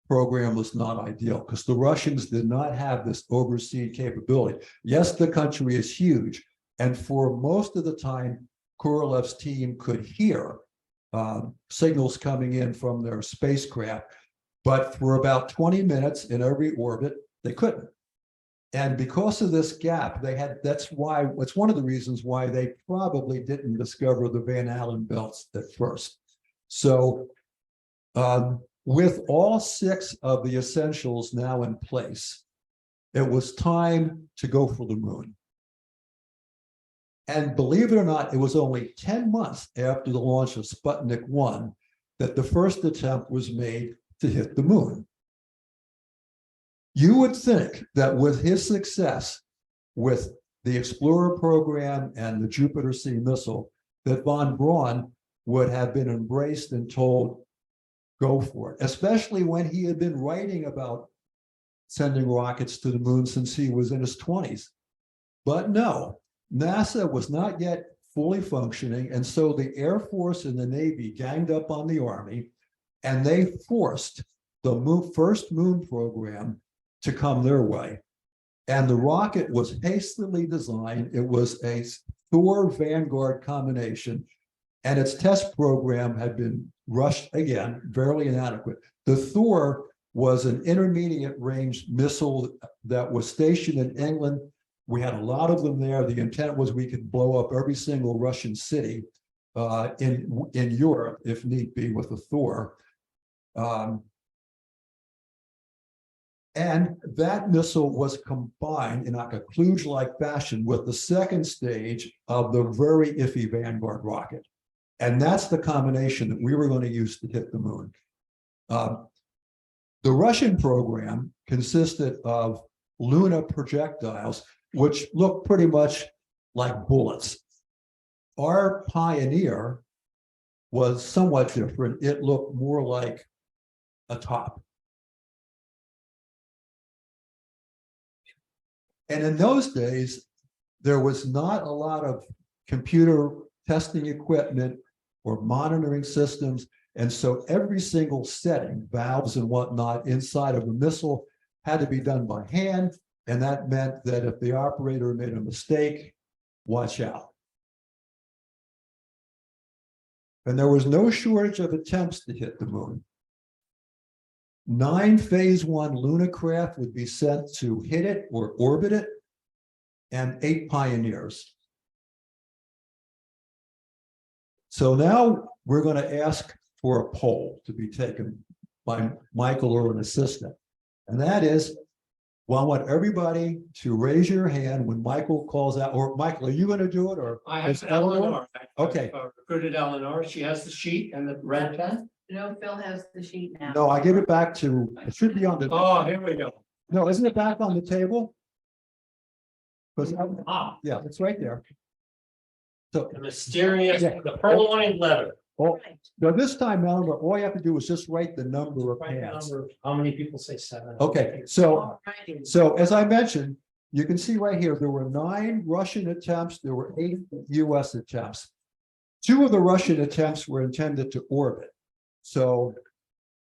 program was not ideal because the Russians did not have this overseas capability. Yes, the country is huge, and for most of the time, Korolev's team could hear signals coming in from their spacecraft, but for about 20 minutes in every orbit, they couldn't. And because of this gap, it's one of the reasons why they probably didn't discover the Van Allen belts at first. So with all 6 of the essentials now in place, it was time to go for the moon. And believe it or not, it was only 10 months after the launch of Sputnik 1 that the first attempt was made to hit the moon. You would think that with his success with the Explorer program and the Jupiter C missile, that von Braun would have been embraced and told, go for it, especially when he had been writing about sending rockets to the moon since he was in his 20s. But no, NASA was not yet fully functioning, and so the Air Force and the Navy ganged up on the Army, and they forced the first moon program to come their way. And the rocket was hastily designed. It was a Thor Vanguard combination, and its test program had been rushed again, barely inadequate. The Thor was an intermediate range missile that was stationed in England. We had a lot of them there. The intent was we could blow up every single Russian city in Europe, if need be, with the Thor. And that missile was combined in like a kludge-like fashion with the second stage of the very iffy Vanguard rocket. And that's the combination that we were going to use to hit the moon. The Russian program consisted of Luna projectiles, which looked pretty much like bullets. Our Pioneer was somewhat different. It looked more like a top. And in those days, there was not a lot of computer testing equipment or monitoring systems. And so every single setting, valves and whatnot, inside of a missile had to be done by hand. And that meant that if the operator made a mistake, watch out. And there was no shortage of attempts to hit the moon. 9 phase 1 Luna craft would be sent to hit it or orbit it, and 8 Pioneers. So now we're going to ask for a poll to be taken by Michael or an assistant. And that is, well, I want everybody to raise your hand when Michael calls out, or Michael, are you going to do it? Or I have is Eleanor? Okay. I've recruited Eleanor. She has the sheet and the red pen. No, Phil has the sheet now. No, I give it back to, it should be on the, Oh, here we go. no, isn't it back on the table? Because, Ah, yeah, it's right there. So, the mysterious, Yeah. the purloined letter. oh, Right. now this time, Eleanor, all you have to do is just write the number of Right hands. number. How many people say 7? Okay, so, Alrighty. so as I mentioned, you can see right here, there were 9 Russian attempts, there were 8 US attempts. 2 of the Russian attempts were intended to orbit. So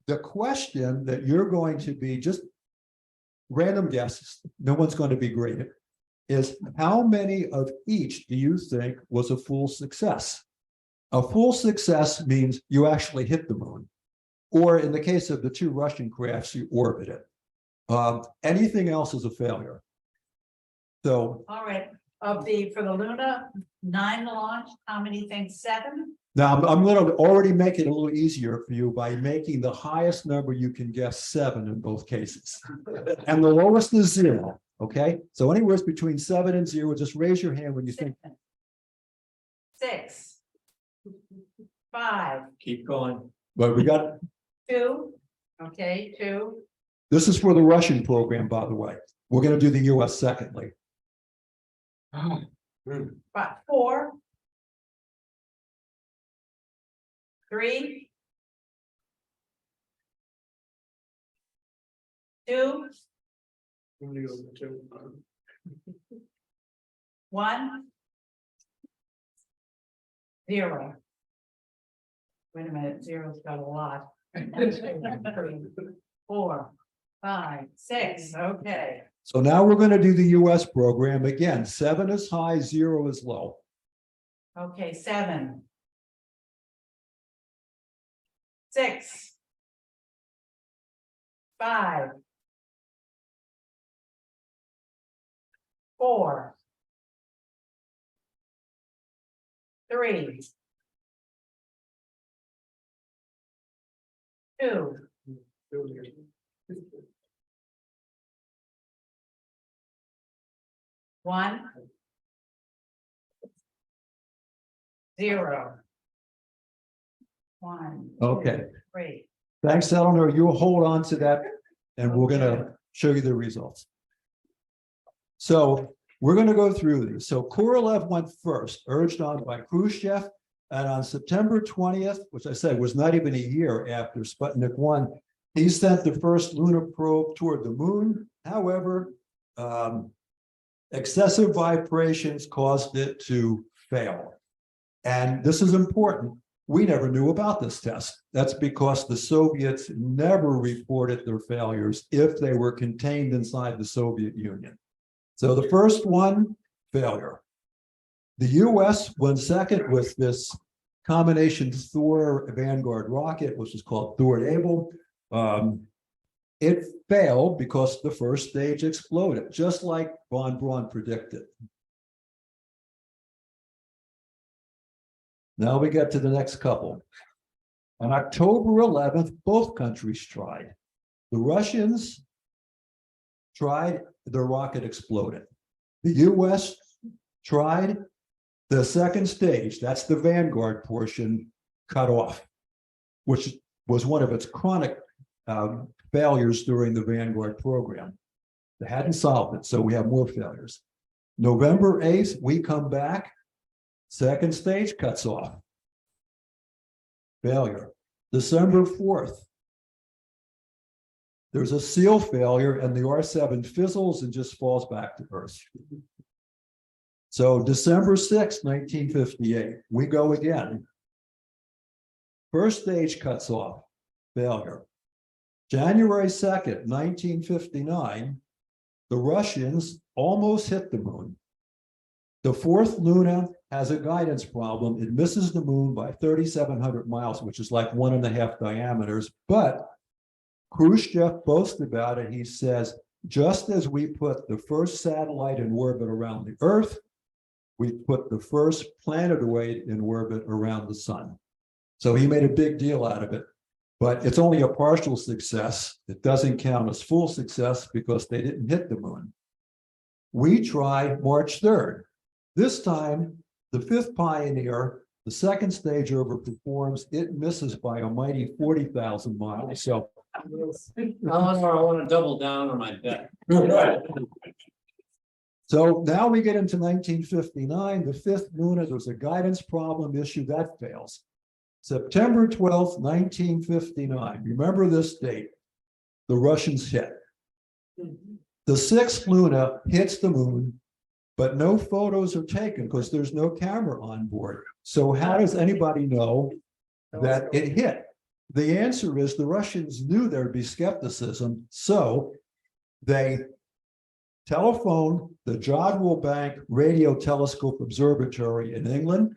the question that you're going to be, just random guesses, no one's going to be graded, is how many of each do you think was a full success? A full success means you actually hit the moon, or in the case of the 2 Russian crafts, you orbit it. Anything else is a failure. So All right, for the Luna, 9 launched, how many things? 7? now I'm going to already make it a little easier for you by making the highest number you can guess 7 in both cases. And the lowest is 0. Okay, so anywhere between 7 and 0, just raise your hand when you think. 6. 5. Keep going. But we got, 2. Okay, 2. this is for the Russian program, by the way. We're going to do the US secondly. 4. 3. 2. 1. 0. Wait a minute, 0's got a lot. 4, 5, 6, okay. So now we're going to do the US program. Again, 7 is high, 0 is low. Okay, 7. 6. 5. 4. 3. 2. 1. 0. 1. Okay. 3. Thanks, Eleanor. You'll hold on to that, and we're going to show you the results. So we're going to go through these. So Korolev went first, urged on by Khrushchev. And on September 20th, which I said was not even a year after Sputnik 1, he sent the first lunar probe toward the moon. However, excessive vibrations caused it to fail. And this is important. We never knew about this test. That's because the Soviets never reported their failures if they were contained inside the Soviet Union. So the first one, failure. The US went second with this combination Thor Vanguard rocket, which is called Thor Able. It failed because the first stage exploded, just like von Braun predicted. Now we get to the next couple. On October 11th, both countries tried. The Russians tried, their rocket exploded. The US tried, the second stage, that's the Vanguard portion, cut off, which was one of its chronic failures during the Vanguard program. They hadn't solved it, so we have more failures. November 8th, we come back, second stage cuts off. Failure. December 4th, there's a seal failure and the R7 fizzles and just falls back to Earth. So December 6th, 1958, we go again. First stage cuts off, failure. January 2nd, 1959, the Russians almost hit the moon. The fourth Luna has a guidance problem. It misses the moon by 3,700 miles, which is like 1.5 diameters. But Khrushchev boasts about it. He says, just as we put the first satellite in orbit around the Earth, we put the first planetoid in orbit around the sun. So he made a big deal out of it. But it's only a partial success. It doesn't count as full success because they didn't hit the moon. We try March 3rd. This time, the fifth Pioneer, the second stage overperforms. It misses by a mighty 40,000 miles. So, Eleanor, I want to double down on my bet. so now we get into 1959. The fifth Luna, there's a guidance problem issue that fails. September 12th, 1959. Remember this date. The Russians hit. The sixth Luna hits the moon, but no photos are taken because there's no camera on board. So how does anybody know that it hit? The answer is the Russians knew there'd be skepticism, so they telephoned the Jodrell Bank Radio Telescope Observatory in England.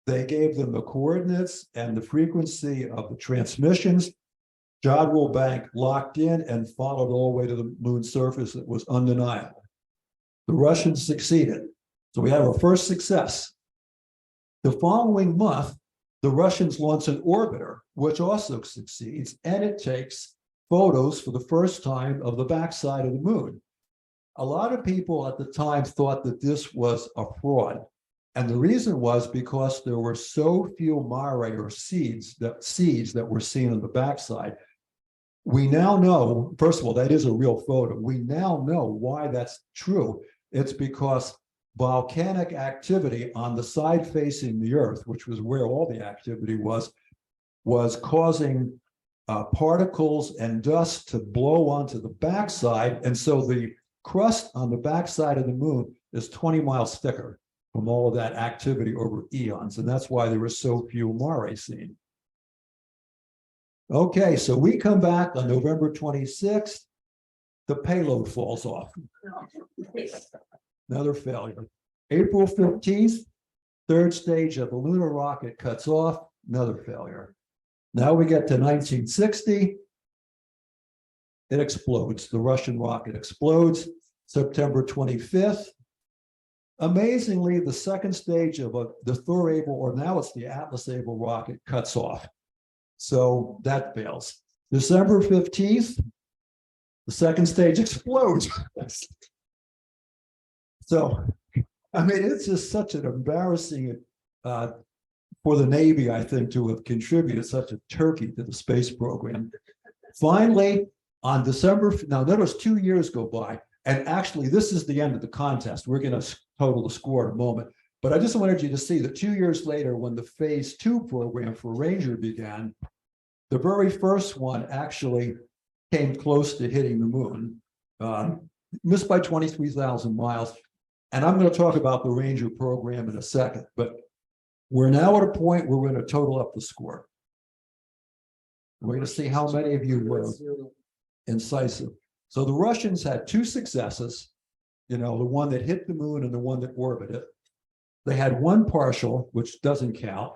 They gave them the coordinates and the frequency of the transmissions. Jodrell Bank locked in and followed all the way to the moon's surface. It was undeniable. The Russians succeeded. So we have our first success. The following month, the Russians launch an orbiter, which also succeeds, and it takes photos for the first time of the backside of the moon. A lot of people at the time thought that this was a fraud. And the reason was because there were so few mare or seeds that were seen on the backside. We now know, first of all, that is a real photo. We now know why that's true. It's because volcanic activity on the side facing the Earth, which was where all the activity was causing particles and dust to blow onto the backside. And so the crust on the backside of the moon is 20 miles thicker from all of that activity over eons. And that's why there were so few mare seen. Okay, so we come back on November 26th. The payload falls off. Another failure. April 15th, third stage of the lunar rocket cuts off. Another failure. Now we get to 1960. It explodes. The Russian rocket explodes. September 25th. Amazingly, the second stage of the Thor-Able, or now it's the Atlas-Able rocket, cuts off. So that fails. December 15th, the second stage explodes. So, I mean, it's just such an embarrassing for the Navy, I think, to have contributed such a turkey to the space program. Finally, on December, now notice 2 years go by, and actually this is the end of the contest. We're going to total the score in a moment. But I just wanted you to see that 2 years later, when the phase 2 program for Ranger began, the very first one actually came close to hitting the moon, missed by 23,000 miles. And I'm going to talk about the Ranger program in a second, but we're now at a point where we're going to total up the score. We're going to see how many of you were incisive. So the Russians had 2 successes, the one that hit the moon and the one that orbited. They had 1 partial, which doesn't count.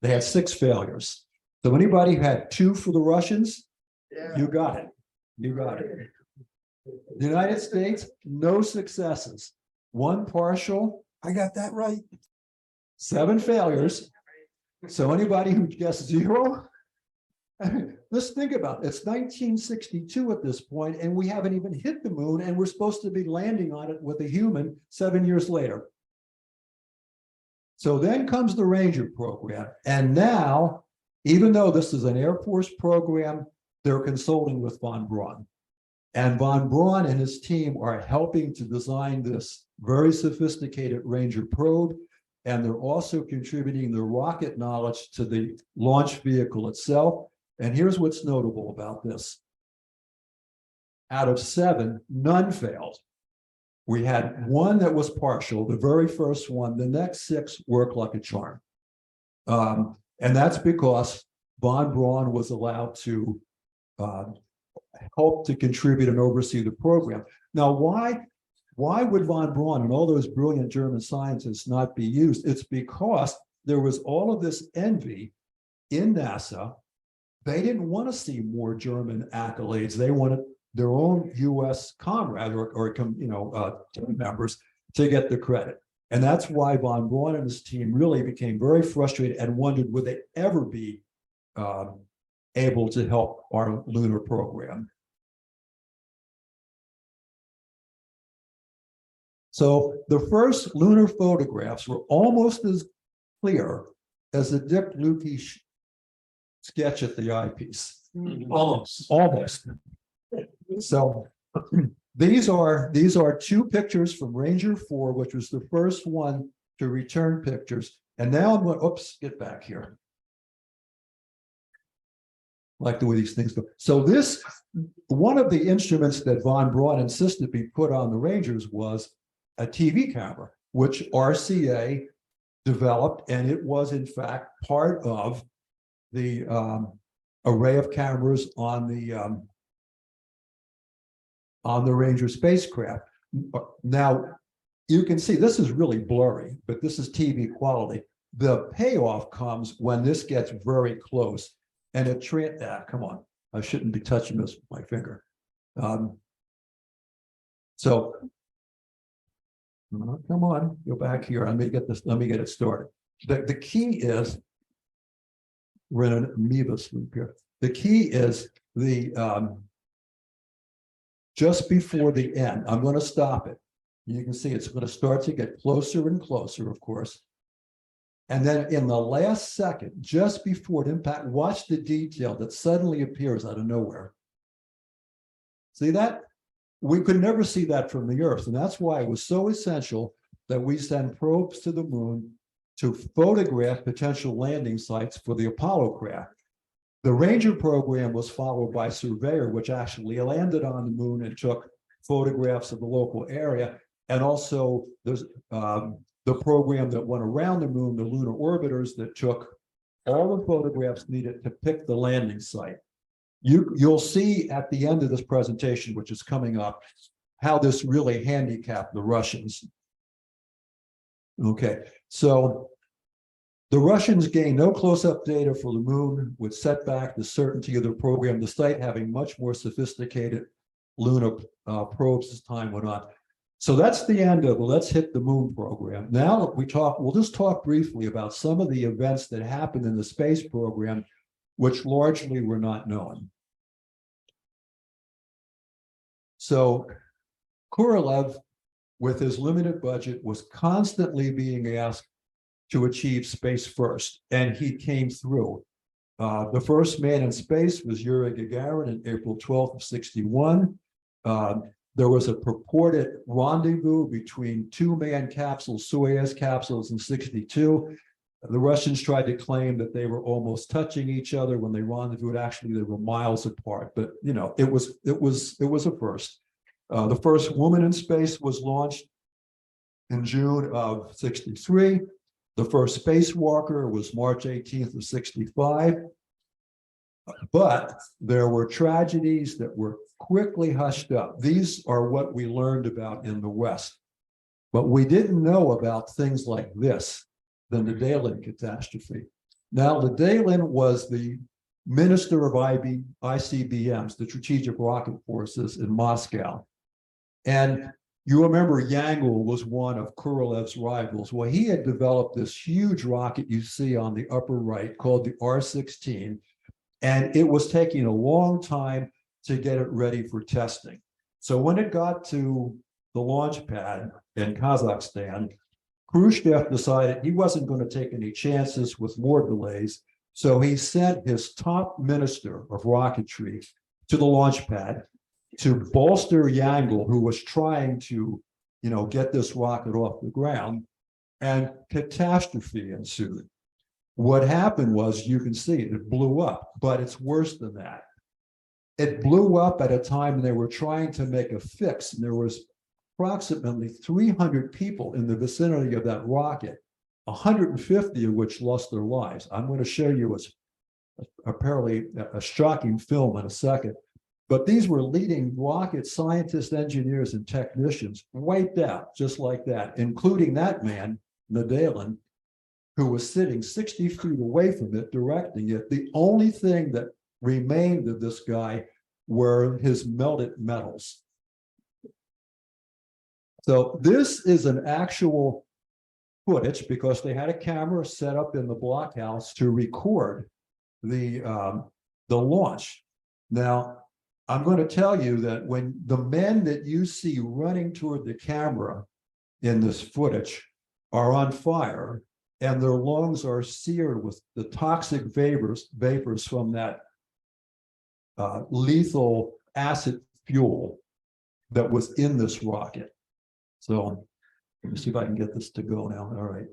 They had 6 failures. So anybody who had 2 for the Russians, you got it. You got it. The United States, no successes. One partial, I got that right. 7 failures. So anybody who guessed 0, let's think about it. It's 1962 at this point, and we haven't even hit the moon, and we're supposed to be landing on it with a human 7 years later. So then comes the Ranger program. And now, even though this is an Air Force program, they're consulting with von Braun. And von Braun and his team are helping to design this very sophisticated Ranger probe. And they're also contributing their rocket knowledge to the launch vehicle itself. And here's what's notable about this. Out of 7, none failed. We had 1 that was partial, the very first one. The next 6 worked like a charm. And that's because von Braun was allowed to help to contribute and oversee the program. Now, why would von Braun and all those brilliant German scientists not be used? It's because there was all of this envy in NASA. They didn't want to see more German accolades. They wanted their own U.S. comrade or team members to get the credit. And that's why von Braun and his team really became very frustrated and wondered, would they ever be able to help our lunar program? So the first lunar photographs were almost as clear as the Dick Lukey sketch at the eyepiece. Almost. So these are 2 pictures from Ranger 4, which was the first one to return pictures. And now I'm going, get back here. Like the way these things go. So this, one of the instruments that von Braun insisted be put on the Rangers was a TV camera, which RCA developed, and it was in fact part of the array of cameras on the Ranger spacecraft. Now, you can see this is really blurry, but this is TV quality. The payoff comes when this gets very close, and it come on, I shouldn't be touching this with my finger. Come on, go back here. Let me get it started. The key is, we're in an amoeba loop here. The key is the just before the end. I'm going to stop it. You can see it's going to start to get closer and closer, of course. And then in the last second, just before it impact, watch the detail that suddenly appears out of nowhere. See that? We could never see that from the Earth. And that's why it was so essential that we send probes to the moon to photograph potential landing sites for the Apollo craft. The Ranger program was followed by Surveyor, which actually landed on the moon and took photographs of the local area. And also there's the program that went around the moon, the lunar orbiters, that took all the photographs needed to pick the landing site. You'll see at the end of this presentation, which is coming up, how this really handicapped the Russians. Okay, so the Russians gained no close-up data for the moon, which set back the certainty of the program, despite having much more sophisticated lunar probes as time went on. So that's the end of it. Let's hit the moon program. Now we'll just talk briefly about some of the events that happened in the space program, which largely were not known. So Korolev, with his limited budget, was constantly being asked to achieve space first, and he came through. The first man in space was Yuri Gagarin in April 12th of 61. There was a purported rendezvous between 2 manned capsules, Soyuz capsules, in 62. The Russians tried to claim that they were almost touching each other when they rendezvoused. Actually, they were miles apart, but it was a first. The first woman in space was launched in June of 63. The first spacewalker was March 18th of 65. But there were tragedies that were quickly hushed up. These are what we learned about in the West. But we didn't know about things like this, the Nedelin catastrophe. Now, Nedelin was the minister of ICBMs, the Strategic Rocket Forces in Moscow. And you remember Yangel was one of Kurylev's rivals. Well, he had developed this huge rocket you see on the upper right called the R-16, and it was taking a long time to get it ready for testing. So when it got to the launch pad in Kazakhstan, Khrushchev decided he wasn't going to take any chances with more delays. So he sent his top minister of rocketry to the launch pad to bolster Yangel, who was trying to, get this rocket off the ground, and catastrophe ensued. What happened was, you can see it blew up, but it's worse than that. It blew up at a time when they were trying to make a fix, and there was approximately 300 people in the vicinity of that rocket, 150 of which lost their lives. I'm going to show you apparently a shocking film in a second. But these were leading rocket scientists, engineers, and technicians wiped out just like that, including that man, Nadalin, who was sitting 60 feet away from it, directing it. The only thing that remained of this guy were his melted metals. So this is an actual footage, because they had a camera set up in the blockhouse to record the launch. Now, I'm going to tell you that when the men that you see running toward the camera in this footage are on fire, and their lungs are seared with the toxic vapors from that lethal acid fuel that was in this rocket. So let me see if I can get this to go now. All right.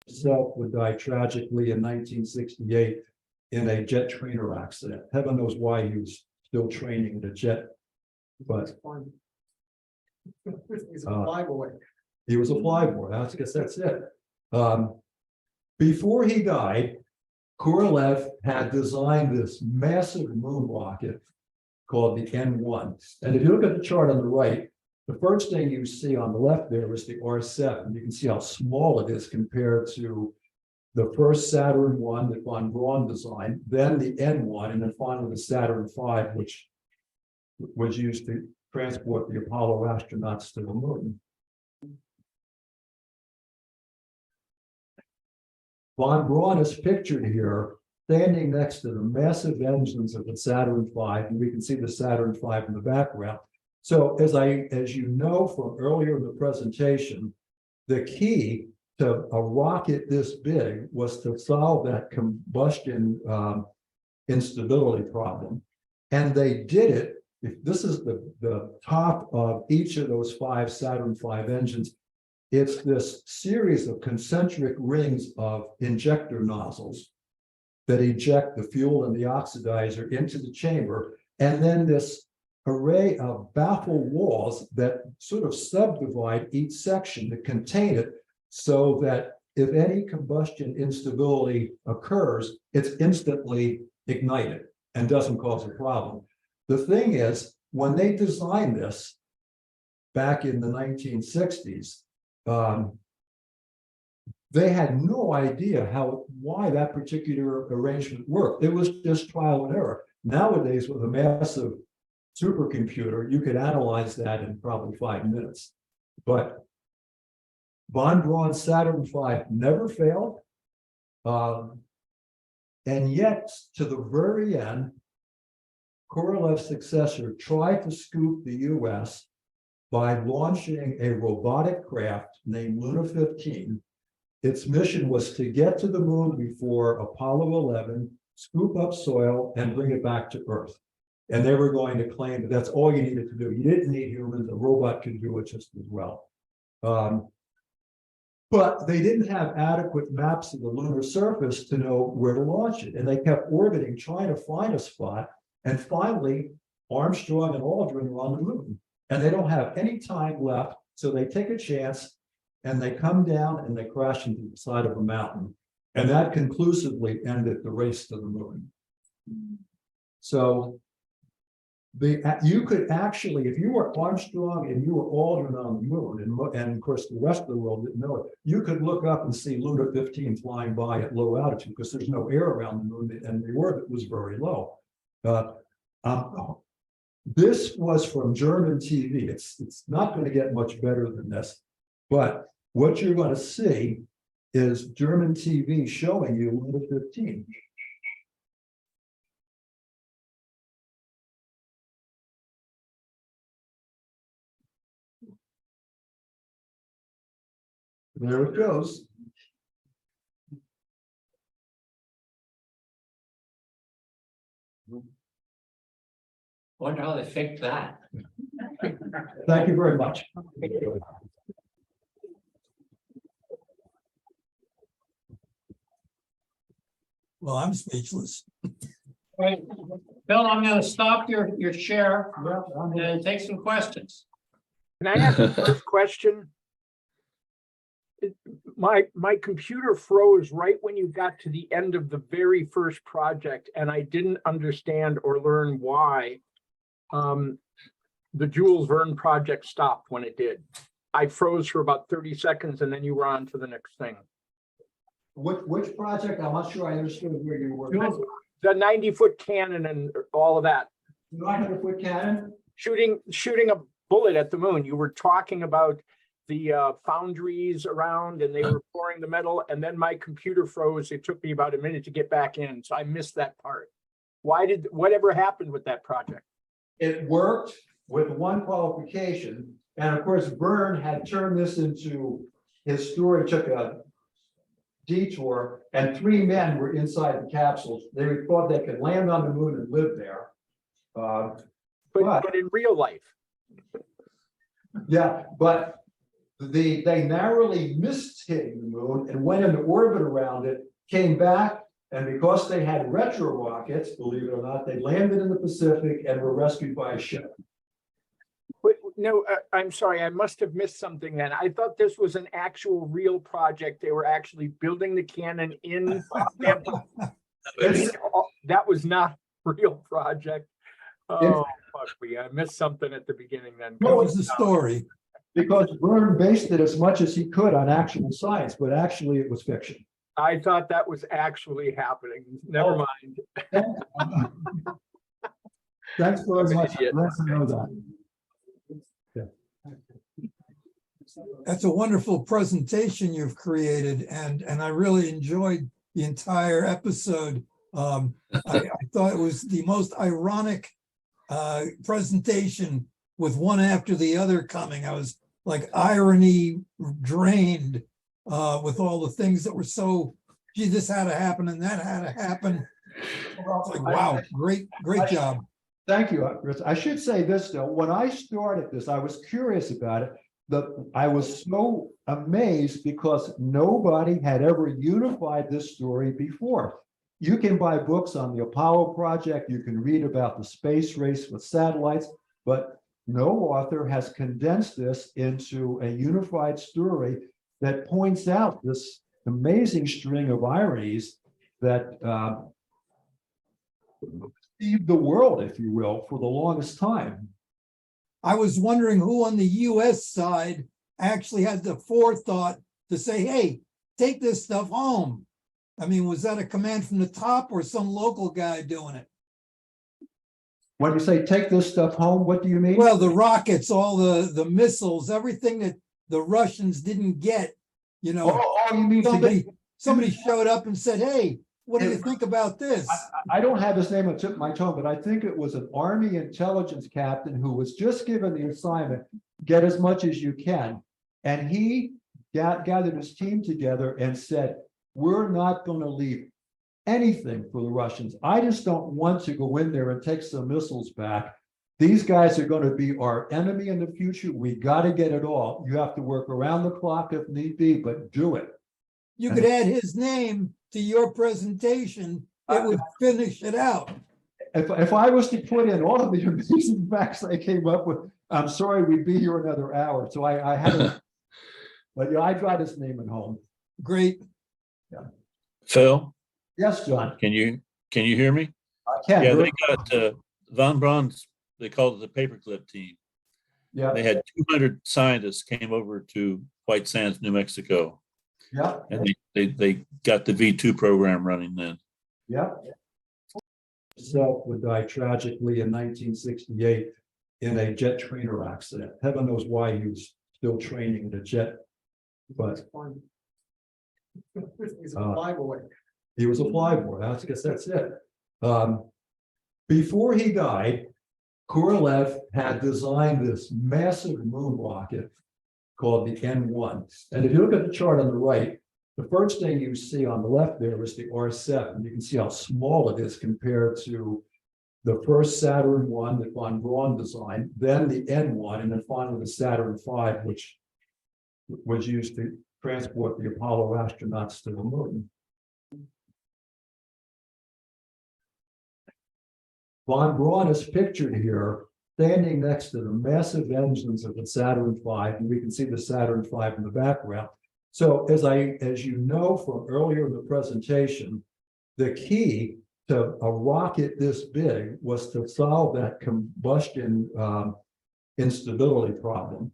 Himself would die tragically in 1968 in a jet trainer accident. Heaven knows why he was still training in a jet, but He's a flyboy. he was a flyboy. I guess that's it. Before he died, Korolev had designed this massive moon rocket called the N1. And if you look at the chart on the right, the first thing you see on the left there is the R7. You can see how small it is compared to the first Saturn I that von Braun designed, then the N1, and then finally the Saturn V, which was used to transport the Apollo astronauts to the moon. Von Braun is pictured here, standing next to the massive engines of the Saturn V, and we can see the Saturn V in the background. So as you know from earlier in the presentation, the key to a rocket this big was to solve that combustion instability problem. And they did it. This is the top of each of those 5 Saturn V engines. It's this series of concentric rings of injector nozzles that eject the fuel and the oxidizer into the chamber, and then this array of baffle walls that sort of subdivide each section to contain it, so that if any combustion instability occurs, it's instantly ignited and doesn't cause a problem. The thing is, when they designed this back in the 1960s, they had no idea why that particular arrangement worked. It was just trial and error. Nowadays, with a massive supercomputer, you could analyze that in probably 5 minutes. But von Braun's Saturn V never failed. And yet, to the very end, Korolev's successor tried to scoop the US by launching a robotic craft named Luna 15. Its mission was to get to the moon before Apollo 11, scoop up soil, and bring it back to Earth. And they were going to claim that that's all you needed to do. You didn't need humans. A robot could do it just as well. But they didn't have adequate maps of the lunar surface to know where to launch it. And they kept orbiting, trying to find a spot. And finally, Armstrong and Aldrin are on the moon. And they don't have any time left. So they take a chance and they come down and they crash into the side of a mountain. And that conclusively ended the race to the moon. So you could actually, if you were Armstrong and you were Aldrin on the moon, and of course the rest of the world didn't know it, you could look up and see Luna 15 flying by at low altitude because there's no air around the moon and the orbit was very low. This was from German TV. It's not going to get much better than this, but what you're going to see is German TV showing you Luna 15. There it goes. Wonder how they faked that. Thank you very much. Well, I'm speechless. Right. Bill, I'm gonna stop your share and take some questions. Can I ask the first question? My computer froze right when you got to the end of the very first project, and I didn't understand or learn why the Jules Verne project stopped when it did. I froze for about 30 seconds and then you were on to the next thing. Which project? I'm not sure I understood where you were. The 90-foot cannon and all of that. 900-foot cannon? Shooting a bullet at the moon. You were talking about the foundries around and they were pouring the metal, and then my computer froze. It took me about a minute to get back in, so I missed that part. Whatever happened with that project? It worked with one qualification, and of course Verne had turned this into his story, took a detour, and 3 men were inside the capsules. They thought they could land on the moon and live there. But in real life. Yeah, but they narrowly missed hitting the moon and went into orbit around it, came back, and because they had retro rockets, believe it or not, they landed in the Pacific and were rescued by a ship. Wait, no, I'm sorry, I must have missed something then. I thought this was an actual real project. They were actually building the cannon in. That was not a real project. Oh, fuck me. I missed something at the beginning then. What was the story? Because Verne based it as much as he could on actual science, but actually it was fiction. I thought that was actually happening. Never mind. Thanks very I'm an much. idiot. Let's know that. That's a wonderful presentation you've created, and I really enjoyed the entire episode. I thought it was the most ironic presentation with one after the other coming. I was like irony drained with all the things that were so, gee, this had to happen and that had to happen. Like, wow, great job. Thank you, Chris. I should say this though, when I started this, I was curious about it. I was so amazed because nobody had ever unified this story before. You can buy books on the Apollo project, you can read about the space race with satellites, but no author has condensed this into a unified story that points out this amazing string of ironies that deceived the world, if you will, for the longest time. I was wondering who on the US side actually had the forethought to say, hey, take this stuff home. I mean, was that a command from the top or some local guy doing it? When you say take this stuff home, what do you mean? Well, the rockets, all the missiles, everything that the Russians didn't get, you know, Oh, you mean to get, somebody showed up and said, hey, what do you It- think about this? I don't have his name on tip of my tongue, but I think it was an Army intelligence captain who was just given the assignment, get as much as you can. And he gathered his team together and said, we're not going to leave anything for the Russians. I just don't want to go in there and take some missiles back. These guys are going to be our enemy in the future. We got to get it all. You have to work around the clock if need be, but do it. You could add his name to your presentation, it would finish it out. If I was to put in all of the amazing facts I came up with, I'm sorry, we'd be here another hour. So I had to, but yeah, I got his name at home. Great. Phil, Yes, John, can you hear me? I can. Yeah, they got Von Braun's, they called it the paperclip team. Yeah, They had 200 scientists came over to White Sands, New Mexico, yeah, and they got the V2 program running then. yeah. Self would die tragically in 1968 in a jet trainer accident. Heaven knows why he was still training in a jet, but He's a flyboy. he was a flyboy. I guess that's it. Before he died, Korolev had designed this massive moon rocket called the N1. And if you look at the chart on the right, the first thing you see on the left there is the R7. You can see how small it is compared to the first Saturn I that von Braun designed, then the N1, and then finally the Saturn V, which was used to transport the Apollo astronauts to the moon. Von Braun is pictured here, standing next to the massive engines of the Saturn V, and we can see the Saturn V in the background. So as you know from earlier in the presentation, the key to a rocket this big was to solve that combustion instability problem.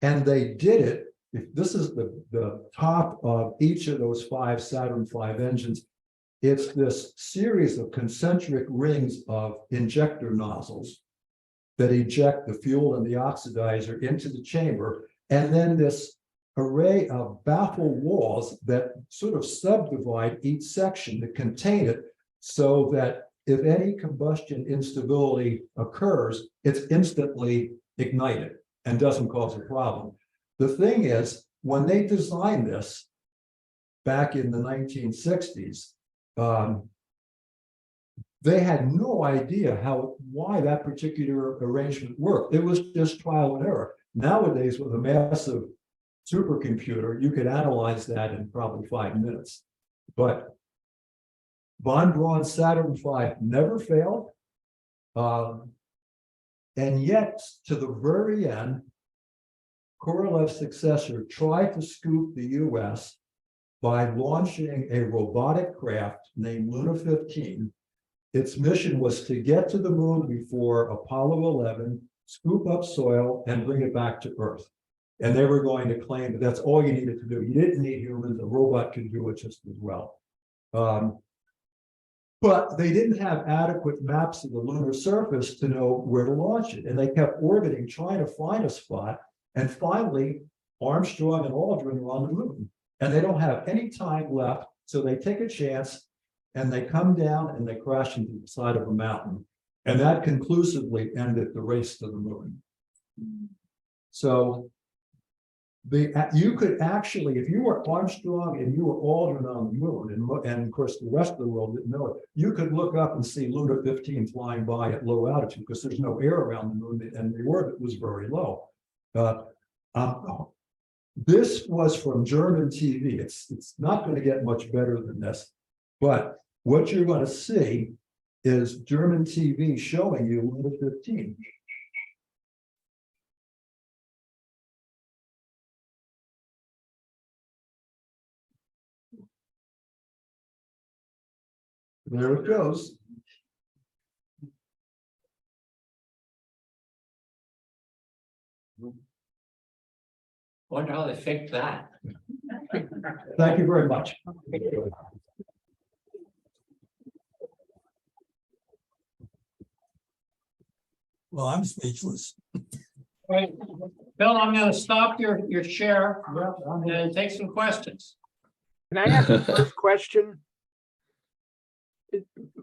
And they did it. If this is the top of each of those 5 Saturn V engines, it's this series of concentric rings of injector nozzles that eject the fuel and the oxidizer into the chamber, and then this array of baffle walls that sort of subdivide each section to contain it, so that if any combustion instability occurs, it's instantly ignited and doesn't cause a problem. The thing is, when they designed this back in the 1960s, they had no idea why that particular arrangement worked. It was just trial and error. Nowadays, with a massive supercomputer, you could analyze that in probably 5 minutes. But von Braun's Saturn V never failed. And yet, to the very end, Korolev's successor tried to scoop the US by launching a robotic craft named Luna 15. Its mission was to get to the moon before Apollo 11, scoop up soil, and bring it back to Earth. And they were going to claim that that's all you needed to do. You didn't need humans, a robot could do it just as well. But they didn't have adequate maps of the lunar surface to know where to launch it. And they kept orbiting, trying to find a spot. And finally, Armstrong and Aldrin are on the moon. And they don't have any time left. So they take a chance and they come down and they crash into the side of a mountain. And that conclusively ended the race to the moon. So you could actually, if you were Armstrong and you were Aldrin on the moon, and of course the rest of the world didn't know it, you could look up and see Luna 15 flying by at low altitude because there's no air around the moon and the orbit was very low. This was from German TV. It's not going to get much better than this, but what you're going to see is German TV showing you Luna 15. There it goes. Wonder how they faked that. Thank you very much. Well, I'm speechless. Right. Bill, I'm gonna stop your share and take some questions. Can I ask the first question?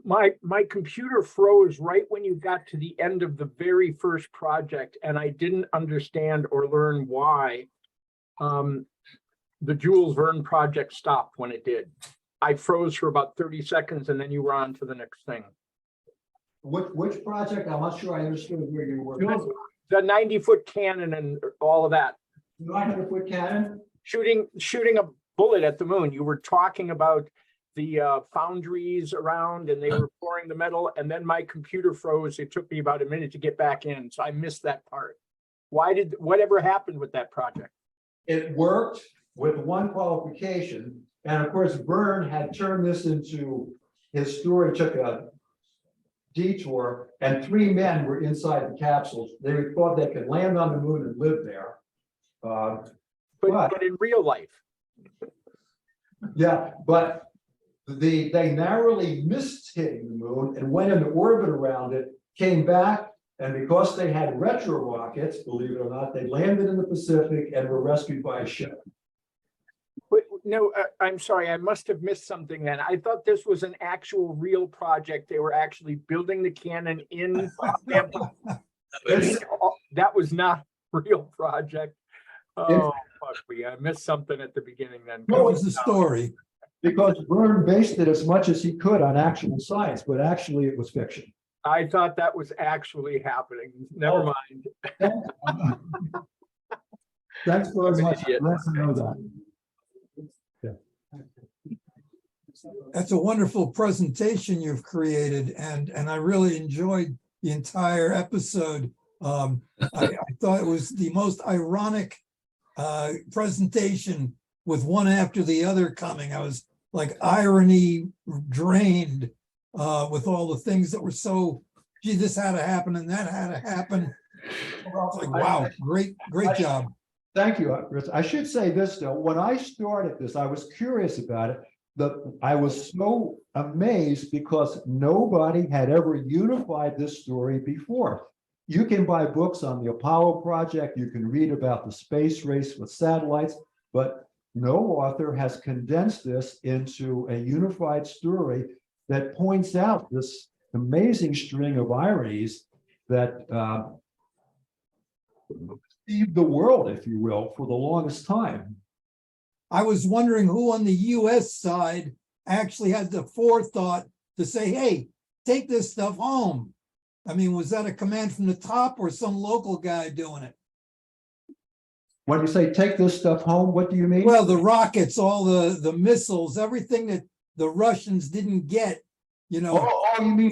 My computer froze right when you got to the end of the very first project, and I didn't understand or learn why the Jules Verne project stopped when it did. I froze for about 30 seconds and then you were on to the next thing. Which project? I'm not sure I understood where you were. The 90-foot cannon and all of that. 900-foot cannon? Shooting a bullet at the moon. You were talking about the foundries around and they were pouring the metal, and then my computer froze. It took me about a minute to get back in, so I missed that part. Whatever happened with that project? It worked with one qualification. And of course, Verne had turned this into his story, took a detour, and 3 men were inside the capsules. They thought they could land on the moon and live there. But in real life. Yeah, but they narrowly missed hitting the moon and went into orbit around it, came back, and because they had retro rockets, believe it or not, they landed in the Pacific and were rescued by a ship. But no, I'm sorry, I must have missed something then. I thought this was an actual real project. They were actually building the cannon in. That was not a real project. Oh, fuck me. I missed something at the beginning then. What was the story? Because Verne based it as much as he could on actual science, but actually it was fiction. I thought that was actually happening. Never mind. Thanks very I'm an much. idiot. Glad to know that. That's a wonderful presentation you've created, and I really enjoyed the entire episode. I thought it was the most ironic presentation with one after the other coming. I was like irony drained with all the things that were so, gee, this had to happen and that had to happen. I was like, wow, great job. Thank you, Chris. I should say this though, when I started this, I was curious about it. I was so amazed because nobody had ever unified this story before. You can buy books on the Apollo project, you can read about the space race with satellites, but no author has condensed this into a unified story that points out this amazing string of ironies that deceived the world, if you will, for the longest time. I was wondering who on the US side actually had the forethought to say, hey, take this stuff home. I mean, was that a command from the top or some local guy doing it? When you say take this stuff home, what do you mean? Well, the rockets, all the missiles, everything that the Russians didn't get, you know, you mean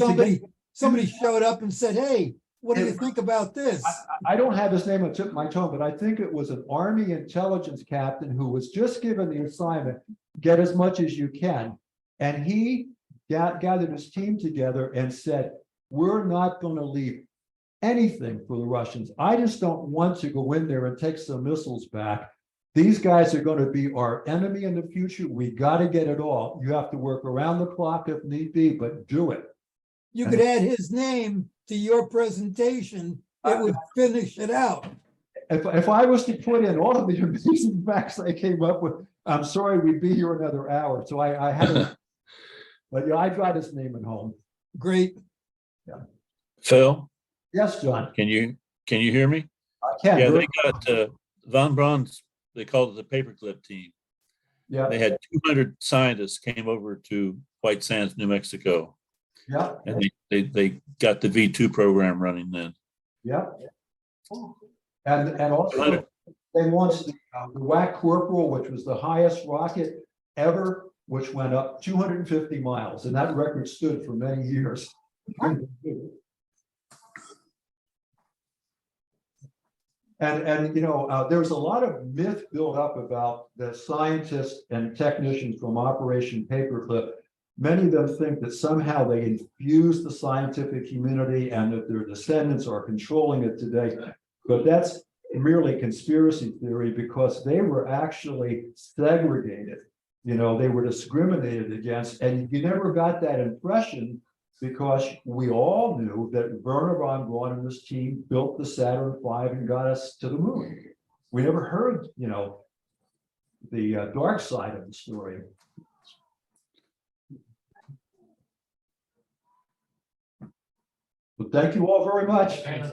somebody showed up and said, hey, what do you think about this? I don't have his name on tip of my tongue, but I think it was an Army intelligence captain who was just given the assignment, get as much as you can. And he gathered his team together and said, we're not going to leave anything for the Russians. I just don't want to go in there and take some missiles back. These guys are going to be our enemy in the future. We got to get it all. You have to work around the clock if need be, but do it. You could add his name to your presentation, it would finish it out. If I was to put in all of the amazing facts I came up with, I'm sorry, we'd be here another hour. So I had to, but yeah, I got his name at home. Great. Phil, Yes, John. can you hear me? I can. Yeah, they got Von Braun's, they called it the paperclip team. Yeah, They had 200 scientists came over to White Sands, New Mexico, yeah, and they got the V2 program running then. yeah. And also they launched the WAC Corporal, which was the highest rocket ever, which went up 250 miles, and that record stood for many years. And you know, there was a lot of myth built up about the scientists and technicians from Operation Paperclip. Many of them think that somehow they infused the scientific community and that their descendants are controlling it today. But that's merely conspiracy theory because they were actually segregated. You know, they were discriminated against, and you never got that impression because we all knew that Werner von Braun and his team built the Saturn V and got us to the moon. We never heard, you know, the dark side of the story. But thank you all very much. Thank you.